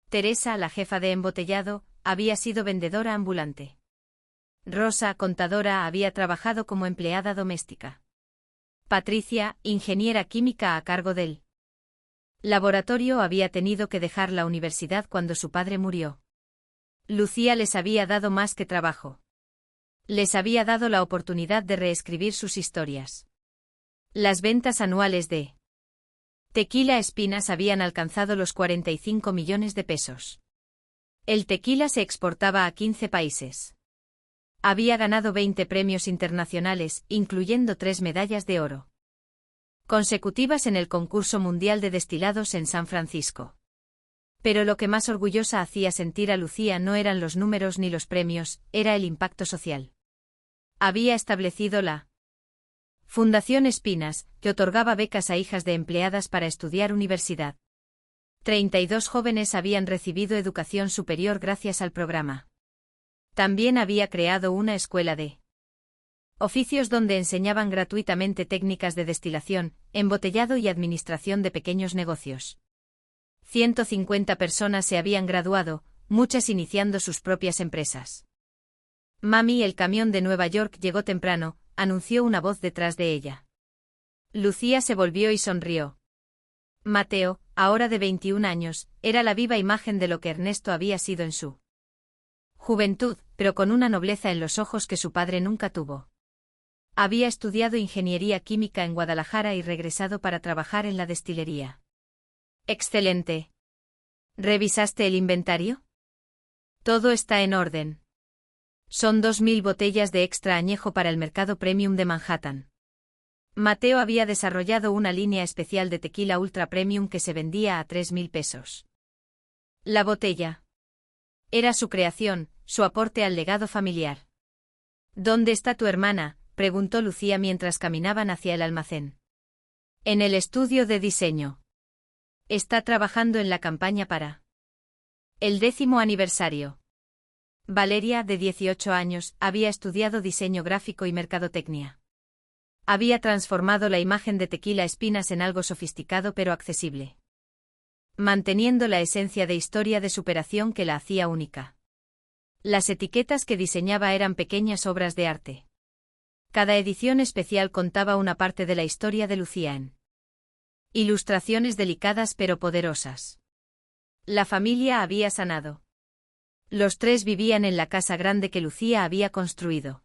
Teresa, la jefa de embotellado, había sido vendedora ambulante. Rosa, contadora, había trabajado como empleada doméstica. Patricia, ingeniera química a cargo del laboratorio, había tenido que dejar la universidad cuando su padre murió. Lucía les había dado más que trabajo. Les había dado la oportunidad de reescribir sus historias. Las ventas anuales de Tequila Espinas habían alcanzado los 45 millones de pesos. El tequila se exportaba a 15 países. Había ganado 20 premios internacionales, incluyendo 3 medallas de oro consecutivas en el concurso mundial de destilados en San Francisco. Pero lo que más orgullosa hacía sentir a Lucía no eran los números ni los premios, era el impacto social. Había establecido la Fundación Espinas, que otorgaba becas a hijas de empleadas para estudiar universidad. 32 jóvenes habían recibido educación superior gracias al programa. También había creado una escuela de oficios donde enseñaban gratuitamente técnicas de destilación, embotellado y administración de pequeños negocios. 150 personas se habían graduado, muchas iniciando sus propias empresas. Mami, el camión de Nueva York llegó temprano, anunció una voz detrás de ella. Lucía se volvió y sonrió. Mateo, ahora de 21 años, era la viva imagen de lo que Ernesto había sido en su juventud, pero con una nobleza en los ojos que su padre nunca tuvo. Había estudiado ingeniería química en Guadalajara y regresado para trabajar en la destilería. Excelente. ¿Revisaste el inventario? Todo está en orden. Son 2000 botellas de extra añejo para el mercado premium de Manhattan. Mateo había desarrollado una línea especial de tequila ultra premium que se vendía a 3000 pesos. La botella. Era su creación, su aporte al legado familiar. ¿Dónde está tu hermana?, preguntó Lucía mientras caminaban hacia el almacén. En el estudio de diseño. Está trabajando en la campaña para el 10º aniversario. Valeria, de 18 años, había estudiado diseño gráfico y mercadotecnia. Había transformado la imagen de Tequila Espinas en algo sofisticado pero accesible, manteniendo la esencia de historia de superación que la hacía única. Las etiquetas que diseñaba eran pequeñas obras de arte. Cada edición especial contaba una parte de la historia de Lucía en ilustraciones delicadas pero poderosas. La familia había sanado. Los tres vivían en la casa grande que Lucía había construido.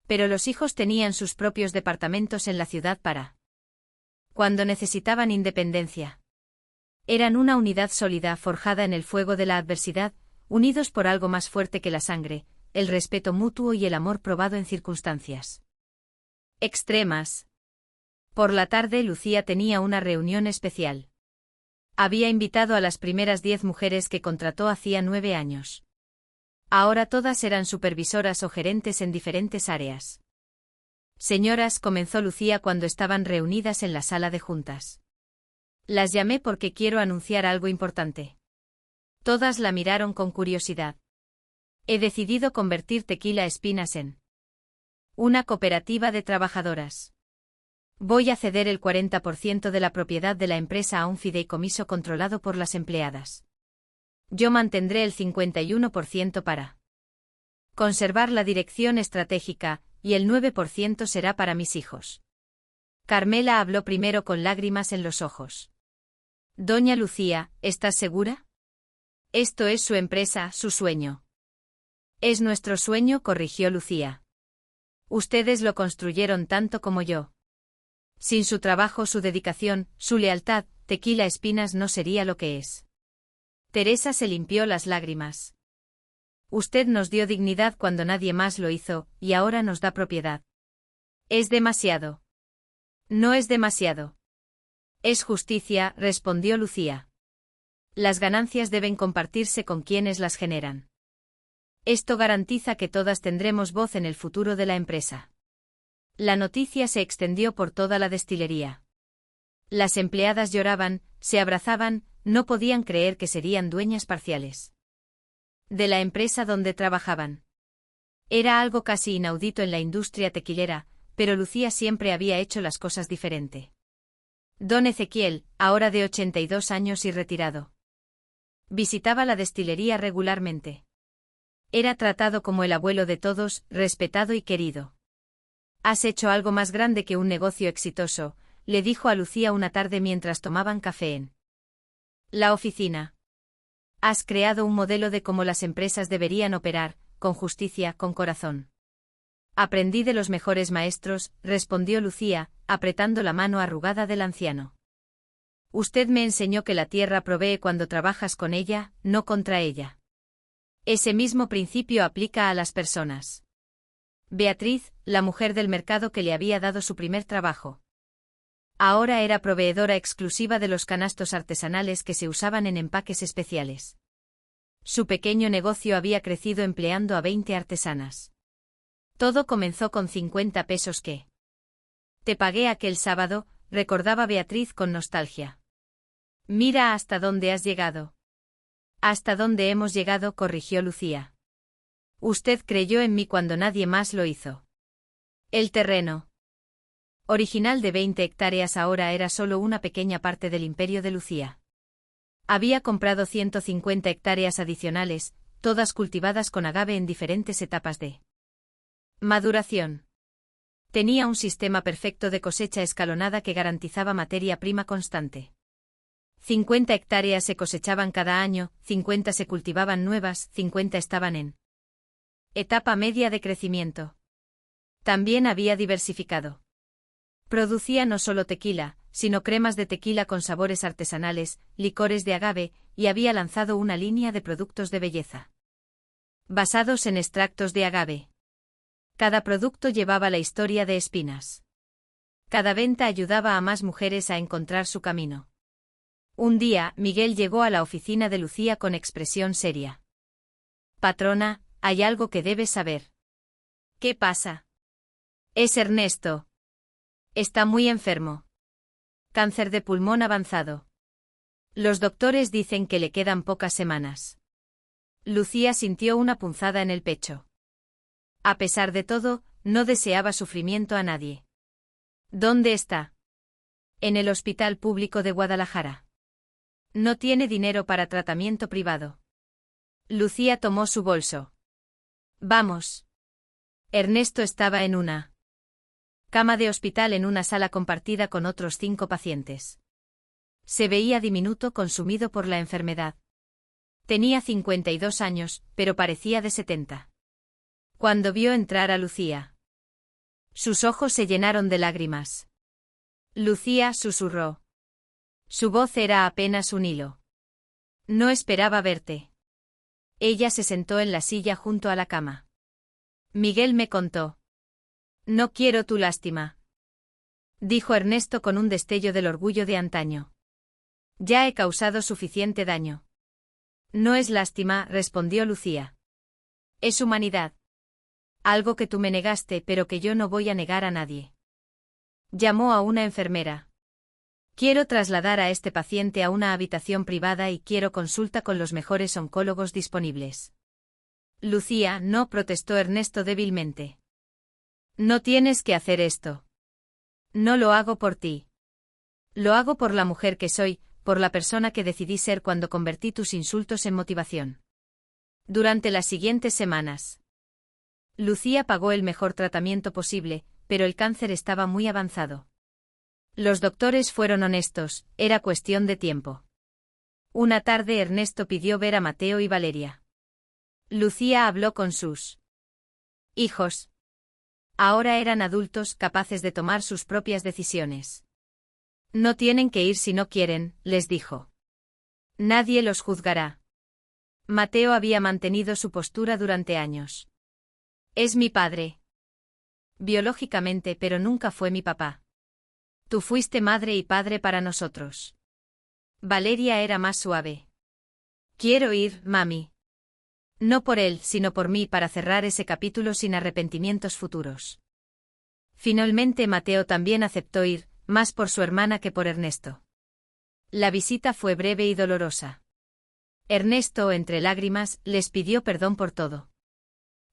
Pero los hijos tenían sus propios departamentos en la ciudad para cuando necesitaban independencia. Eran una unidad sólida forjada en el fuego de la adversidad, unidos por algo más fuerte que la sangre, el respeto mutuo y el amor probado en circunstancias extremas. Por la tarde Lucía tenía una reunión especial. Había invitado a las primeras 10 mujeres que contrató hacía 9 años. Ahora todas eran supervisoras o gerentes en diferentes áreas. Señoras, comenzó Lucía cuando estaban reunidas en la sala de juntas. Las llamé porque quiero anunciar algo importante. Todas la miraron con curiosidad. He decidido convertir Tequila Espinas en una cooperativa de trabajadoras. Voy a ceder el 40% de la propiedad de la empresa a un fideicomiso controlado por las empleadas. Yo mantendré el 51% para conservar la dirección estratégica, y el 9% será para mis hijos. Carmela habló primero con lágrimas en los ojos. Doña Lucía, ¿estás segura? Esto es su empresa, su sueño. Es nuestro sueño, corrigió Lucía. Ustedes lo construyeron tanto como yo. Sin su trabajo, su dedicación, su lealtad, Tequila Espinas no sería lo que es. Teresa se limpió las lágrimas. Usted nos dio dignidad cuando nadie más lo hizo, y ahora nos da propiedad. Es demasiado. No es demasiado. Es justicia, respondió Lucía. Las ganancias deben compartirse con quienes las generan. Esto garantiza que todas tendremos voz en el futuro de la empresa. La noticia se extendió por toda la destilería. Las empleadas lloraban, se abrazaban, no podían creer que serían dueñas parciales de la empresa donde trabajaban. Era algo casi inaudito en la industria tequilera, pero Lucía siempre había hecho las cosas diferente. Don Ezequiel, ahora de 82 años y retirado, visitaba la destilería regularmente. Era tratado como el abuelo de todos, respetado y querido. «Has hecho algo más grande que un negocio exitoso», le dijo a Lucía una tarde mientras tomaban café en la oficina. «Has creado un modelo de cómo las empresas deberían operar, con justicia, con corazón». «Aprendí de los mejores maestros», respondió Lucía, apretando la mano arrugada del anciano. «Usted me enseñó que la tierra provee cuando trabajas con ella, no contra ella. Ese mismo principio aplica a las personas». Beatriz, la mujer del mercado que le había dado su primer trabajo, ahora era proveedora exclusiva de los canastos artesanales que se usaban en empaques especiales. Su pequeño negocio había crecido empleando a 20 artesanas. Todo comenzó con 50 pesos que te pagué aquel sábado, recordaba Beatriz con nostalgia. Mira hasta dónde has llegado. Hasta dónde hemos llegado, corrigió Lucía. Usted creyó en mí cuando nadie más lo hizo. El terreno original de 20 hectáreas ahora era solo una pequeña parte del imperio de Lucía. Había comprado 150 hectáreas adicionales, todas cultivadas con agave en diferentes etapas de maduración. Tenía un sistema perfecto de cosecha escalonada que garantizaba materia prima constante. 50 hectáreas se cosechaban cada año, 50 se cultivaban nuevas, 50 estaban en etapa media de crecimiento. También había diversificado. Producía no solo tequila, sino cremas de tequila con sabores artesanales, licores de agave, y había lanzado una línea de productos de belleza basados en extractos de agave. Cada producto llevaba la historia de Espinas. Cada venta ayudaba a más mujeres a encontrar su camino. Un día, Miguel llegó a la oficina de Lucía con expresión seria. «Patrona, hay algo que debes saber». «¿Qué pasa?» «Es Ernesto. Está muy enfermo. Cáncer de pulmón avanzado. Los doctores dicen que le quedan pocas semanas». Lucía sintió una punzada en el pecho. A pesar de todo, no deseaba sufrimiento a nadie. ¿Dónde está? En el Hospital Público de Guadalajara. No tiene dinero para tratamiento privado. Lucía tomó su bolso. Vamos. Ernesto estaba en una cama de hospital en una sala compartida con otros 5 pacientes. Se veía diminuto, consumido por la enfermedad. Tenía 52 años, pero parecía de 70. Cuando vio entrar a Lucía, sus ojos se llenaron de lágrimas. Lucía susurró. Su voz era apenas un hilo. No esperaba verte. Ella se sentó en la silla junto a la cama. Miguel me contó. No quiero tu lástima, dijo Ernesto con un destello del orgullo de antaño. Ya he causado suficiente daño. No es lástima, respondió Lucía. Es humanidad. Algo que tú me negaste, pero que yo no voy a negar a nadie. Llamó a una enfermera. Quiero trasladar a este paciente a una habitación privada y quiero consulta con los mejores oncólogos disponibles. Lucía, no, protestó Ernesto débilmente. No tienes que hacer esto. No lo hago por ti. Lo hago por la mujer que soy, por la persona que decidí ser cuando convertí tus insultos en motivación. Durante las siguientes semanas, Lucía pagó el mejor tratamiento posible, pero el cáncer estaba muy avanzado. Los doctores fueron honestos, era cuestión de tiempo. Una tarde Ernesto pidió ver a Mateo y Valeria. Lucía habló con sus hijos. Ahora eran adultos capaces de tomar sus propias decisiones. No tienen que ir si no quieren, les dijo. Nadie los juzgará. Mateo había mantenido su postura durante años. Es mi padre. Biológicamente, pero nunca fue mi papá. Tú fuiste madre y padre para nosotros. Valeria era más suave. Quiero ir, mami. No por él, sino por mí, para cerrar ese capítulo sin arrepentimientos futuros. Finalmente Mateo también aceptó ir, más por su hermana que por Ernesto. La visita fue breve y dolorosa. Ernesto, entre lágrimas, les pidió perdón por todo.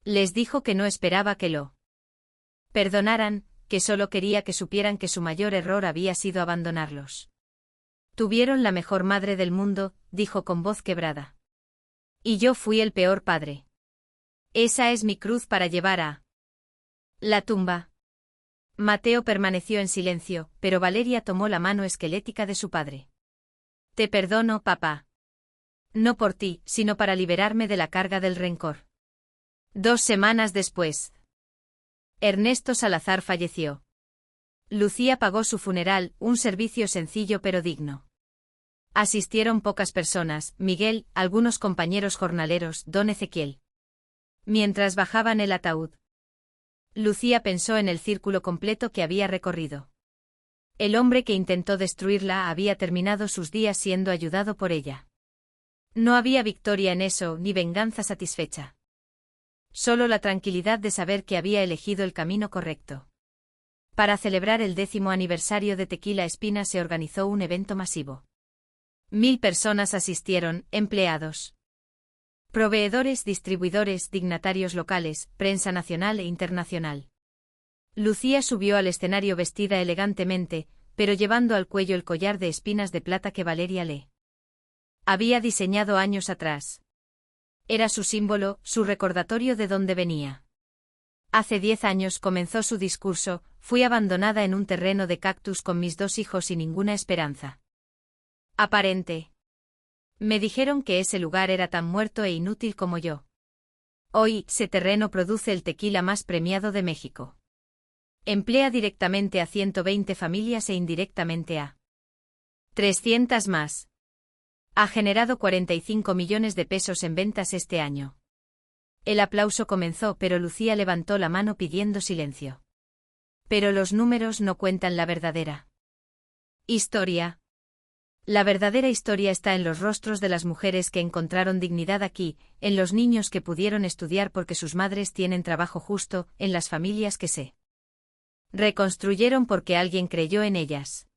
Les dijo que no esperaba que lo perdonaran, que solo quería que supieran que su mayor error había sido abandonarlos. Tuvieron la mejor madre del mundo, dijo con voz quebrada. Y yo fui el peor padre. Esa es mi cruz para llevar a la tumba. Mateo permaneció en silencio, pero Valeria tomó la mano esquelética de su padre. Te perdono, papá. No por ti, sino para liberarme de la carga del rencor. 2 semanas después, Ernesto Salazar falleció. Lucía pagó su funeral, un servicio sencillo pero digno. Asistieron pocas personas, Miguel, algunos compañeros jornaleros, don Ezequiel. Mientras bajaban el ataúd, Lucía pensó en el círculo completo que había recorrido. El hombre que intentó destruirla había terminado sus días siendo ayudado por ella. No había victoria en eso, ni venganza satisfecha. Solo la tranquilidad de saber que había elegido el camino correcto. Para celebrar el 10º aniversario de Tequila Espina se organizó un evento masivo. 1000 personas asistieron, empleados, proveedores, distribuidores, dignatarios locales, prensa nacional e internacional. Lucía subió al escenario vestida elegantemente, pero llevando al cuello el collar de espinas de plata que Valeria le había diseñado años atrás. Era su símbolo, su recordatorio de dónde venía. Hace 10 años comenzó su discurso, fui abandonada en un terreno de cactus con mis 2 hijos y ninguna esperanza aparente. Me dijeron que ese lugar era tan muerto e inútil como yo. Hoy, ese terreno produce el tequila más premiado de México. Emplea directamente a 120 familias e indirectamente a 300 más. Ha generado 45 millones de pesos en ventas este año. El aplauso comenzó, pero Lucía levantó la mano pidiendo silencio. Pero los números no cuentan la verdadera historia. La verdadera historia está en los rostros de las mujeres que encontraron dignidad aquí, en los niños que pudieron estudiar porque sus madres tienen trabajo justo, en las familias que se reconstruyeron porque alguien creyó en ellas.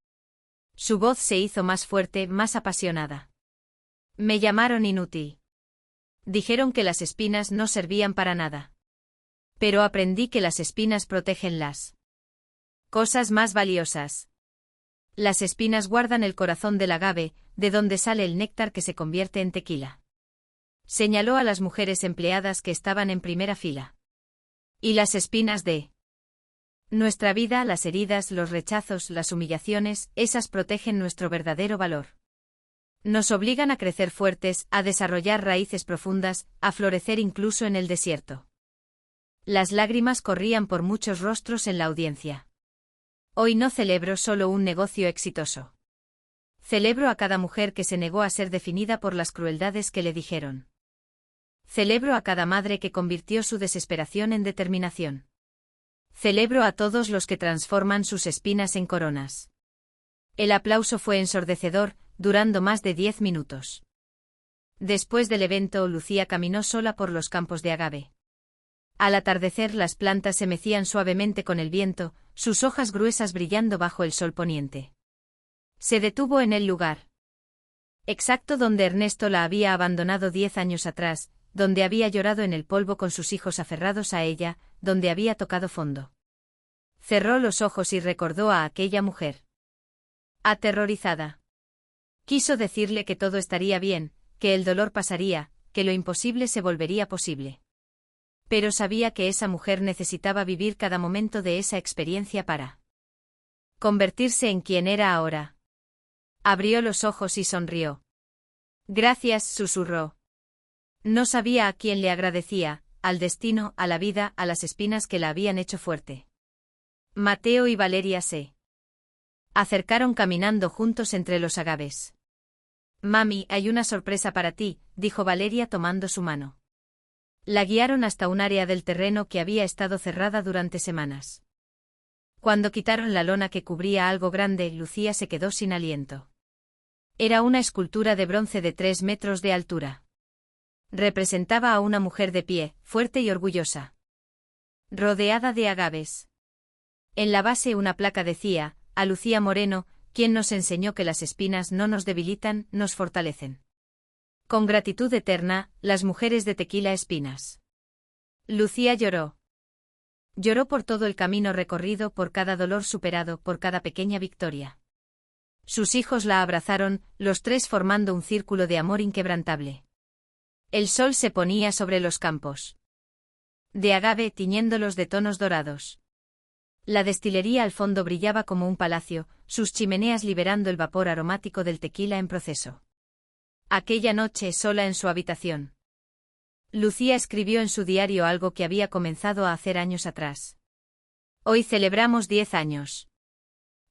Su voz se hizo más fuerte, más apasionada. Me llamaron inútil. Dijeron que las espinas no servían para nada. Pero aprendí que las espinas protegen las cosas más valiosas. Las espinas guardan el corazón del agave, de donde sale el néctar que se convierte en tequila. Señaló a las mujeres empleadas que estaban en primera fila. Y las espinas de nuestra vida, las heridas, los rechazos, las humillaciones, esas protegen nuestro verdadero valor. Nos obligan a crecer fuertes, a desarrollar raíces profundas, a florecer incluso en el desierto. Las lágrimas corrían por muchos rostros en la audiencia. Hoy no celebro solo un negocio exitoso. Celebro a cada mujer que se negó a ser definida por las crueldades que le dijeron. Celebro a cada madre que convirtió su desesperación en determinación. Celebro a todos los que transforman sus espinas en coronas. El aplauso fue ensordecedor, durando más de 10 minutos. Después del evento, Lucía caminó sola por los campos de agave. Al atardecer las plantas se mecían suavemente con el viento, sus hojas gruesas brillando bajo el sol poniente. Se detuvo en el lugar exacto donde Ernesto la había abandonado 10 años atrás, donde había llorado en el polvo con sus hijos aferrados a ella, donde había tocado fondo. Cerró los ojos y recordó a aquella mujer. Aterrorizada. Quiso decirle que todo estaría bien, que el dolor pasaría, que lo imposible se volvería posible. Pero sabía que esa mujer necesitaba vivir cada momento de esa experiencia para convertirse en quien era ahora. Abrió los ojos y sonrió. Gracias, susurró. No sabía a quién le agradecía, al destino, a la vida, a las espinas que la habían hecho fuerte. Mateo y Valeria se acercaron caminando juntos entre los agaves. Mami, hay una sorpresa para ti, dijo Valeria tomando su mano. La guiaron hasta un área del terreno que había estado cerrada durante semanas. Cuando quitaron la lona que cubría algo grande, Lucía se quedó sin aliento. Era una escultura de bronce de 3 metros de altura. Representaba a una mujer de pie, fuerte y orgullosa, rodeada de agaves. En la base una placa decía, a Lucía Moreno, quien nos enseñó que las espinas no nos debilitan, nos fortalecen. Con gratitud eterna, las mujeres de Tequila Espinas. Lucía lloró. Lloró por todo el camino recorrido, por cada dolor superado, por cada pequeña victoria. Sus hijos la abrazaron, los tres formando un círculo de amor inquebrantable. El sol se ponía sobre los campos de agave, tiñéndolos de tonos dorados. La destilería al fondo brillaba como un palacio, sus chimeneas liberando el vapor aromático del tequila en proceso. Aquella noche, sola en su habitación, Lucía escribió en su diario algo que había comenzado a hacer años atrás. Hoy celebramos 10 años.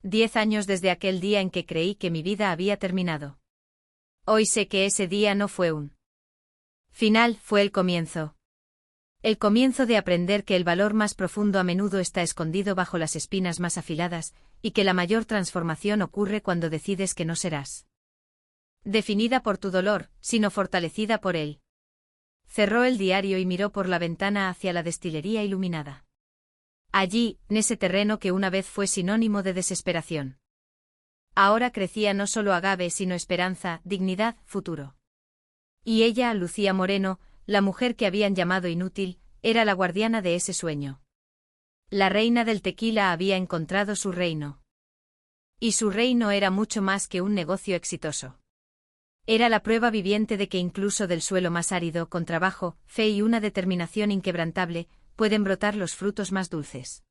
10 años desde aquel día en que creí que mi vida había terminado. Hoy sé que ese día no fue un final, fue el comienzo. El comienzo de aprender que el valor más profundo a menudo está escondido bajo las espinas más afiladas, y que la mayor transformación ocurre cuando decides que no serás definida por tu dolor, sino fortalecida por él. Cerró el diario y miró por la ventana hacia la destilería iluminada. Allí, en ese terreno que una vez fue sinónimo de desesperación, ahora crecía no solo agave sino esperanza, dignidad, futuro. Y ella, Lucía Moreno, la mujer que habían llamado inútil, era la guardiana de ese sueño. La reina del tequila había encontrado su reino. Y su reino era mucho más que un negocio exitoso. Era la prueba viviente de que incluso del suelo más árido, con trabajo, fe y una determinación inquebrantable, pueden brotar los frutos más dulces.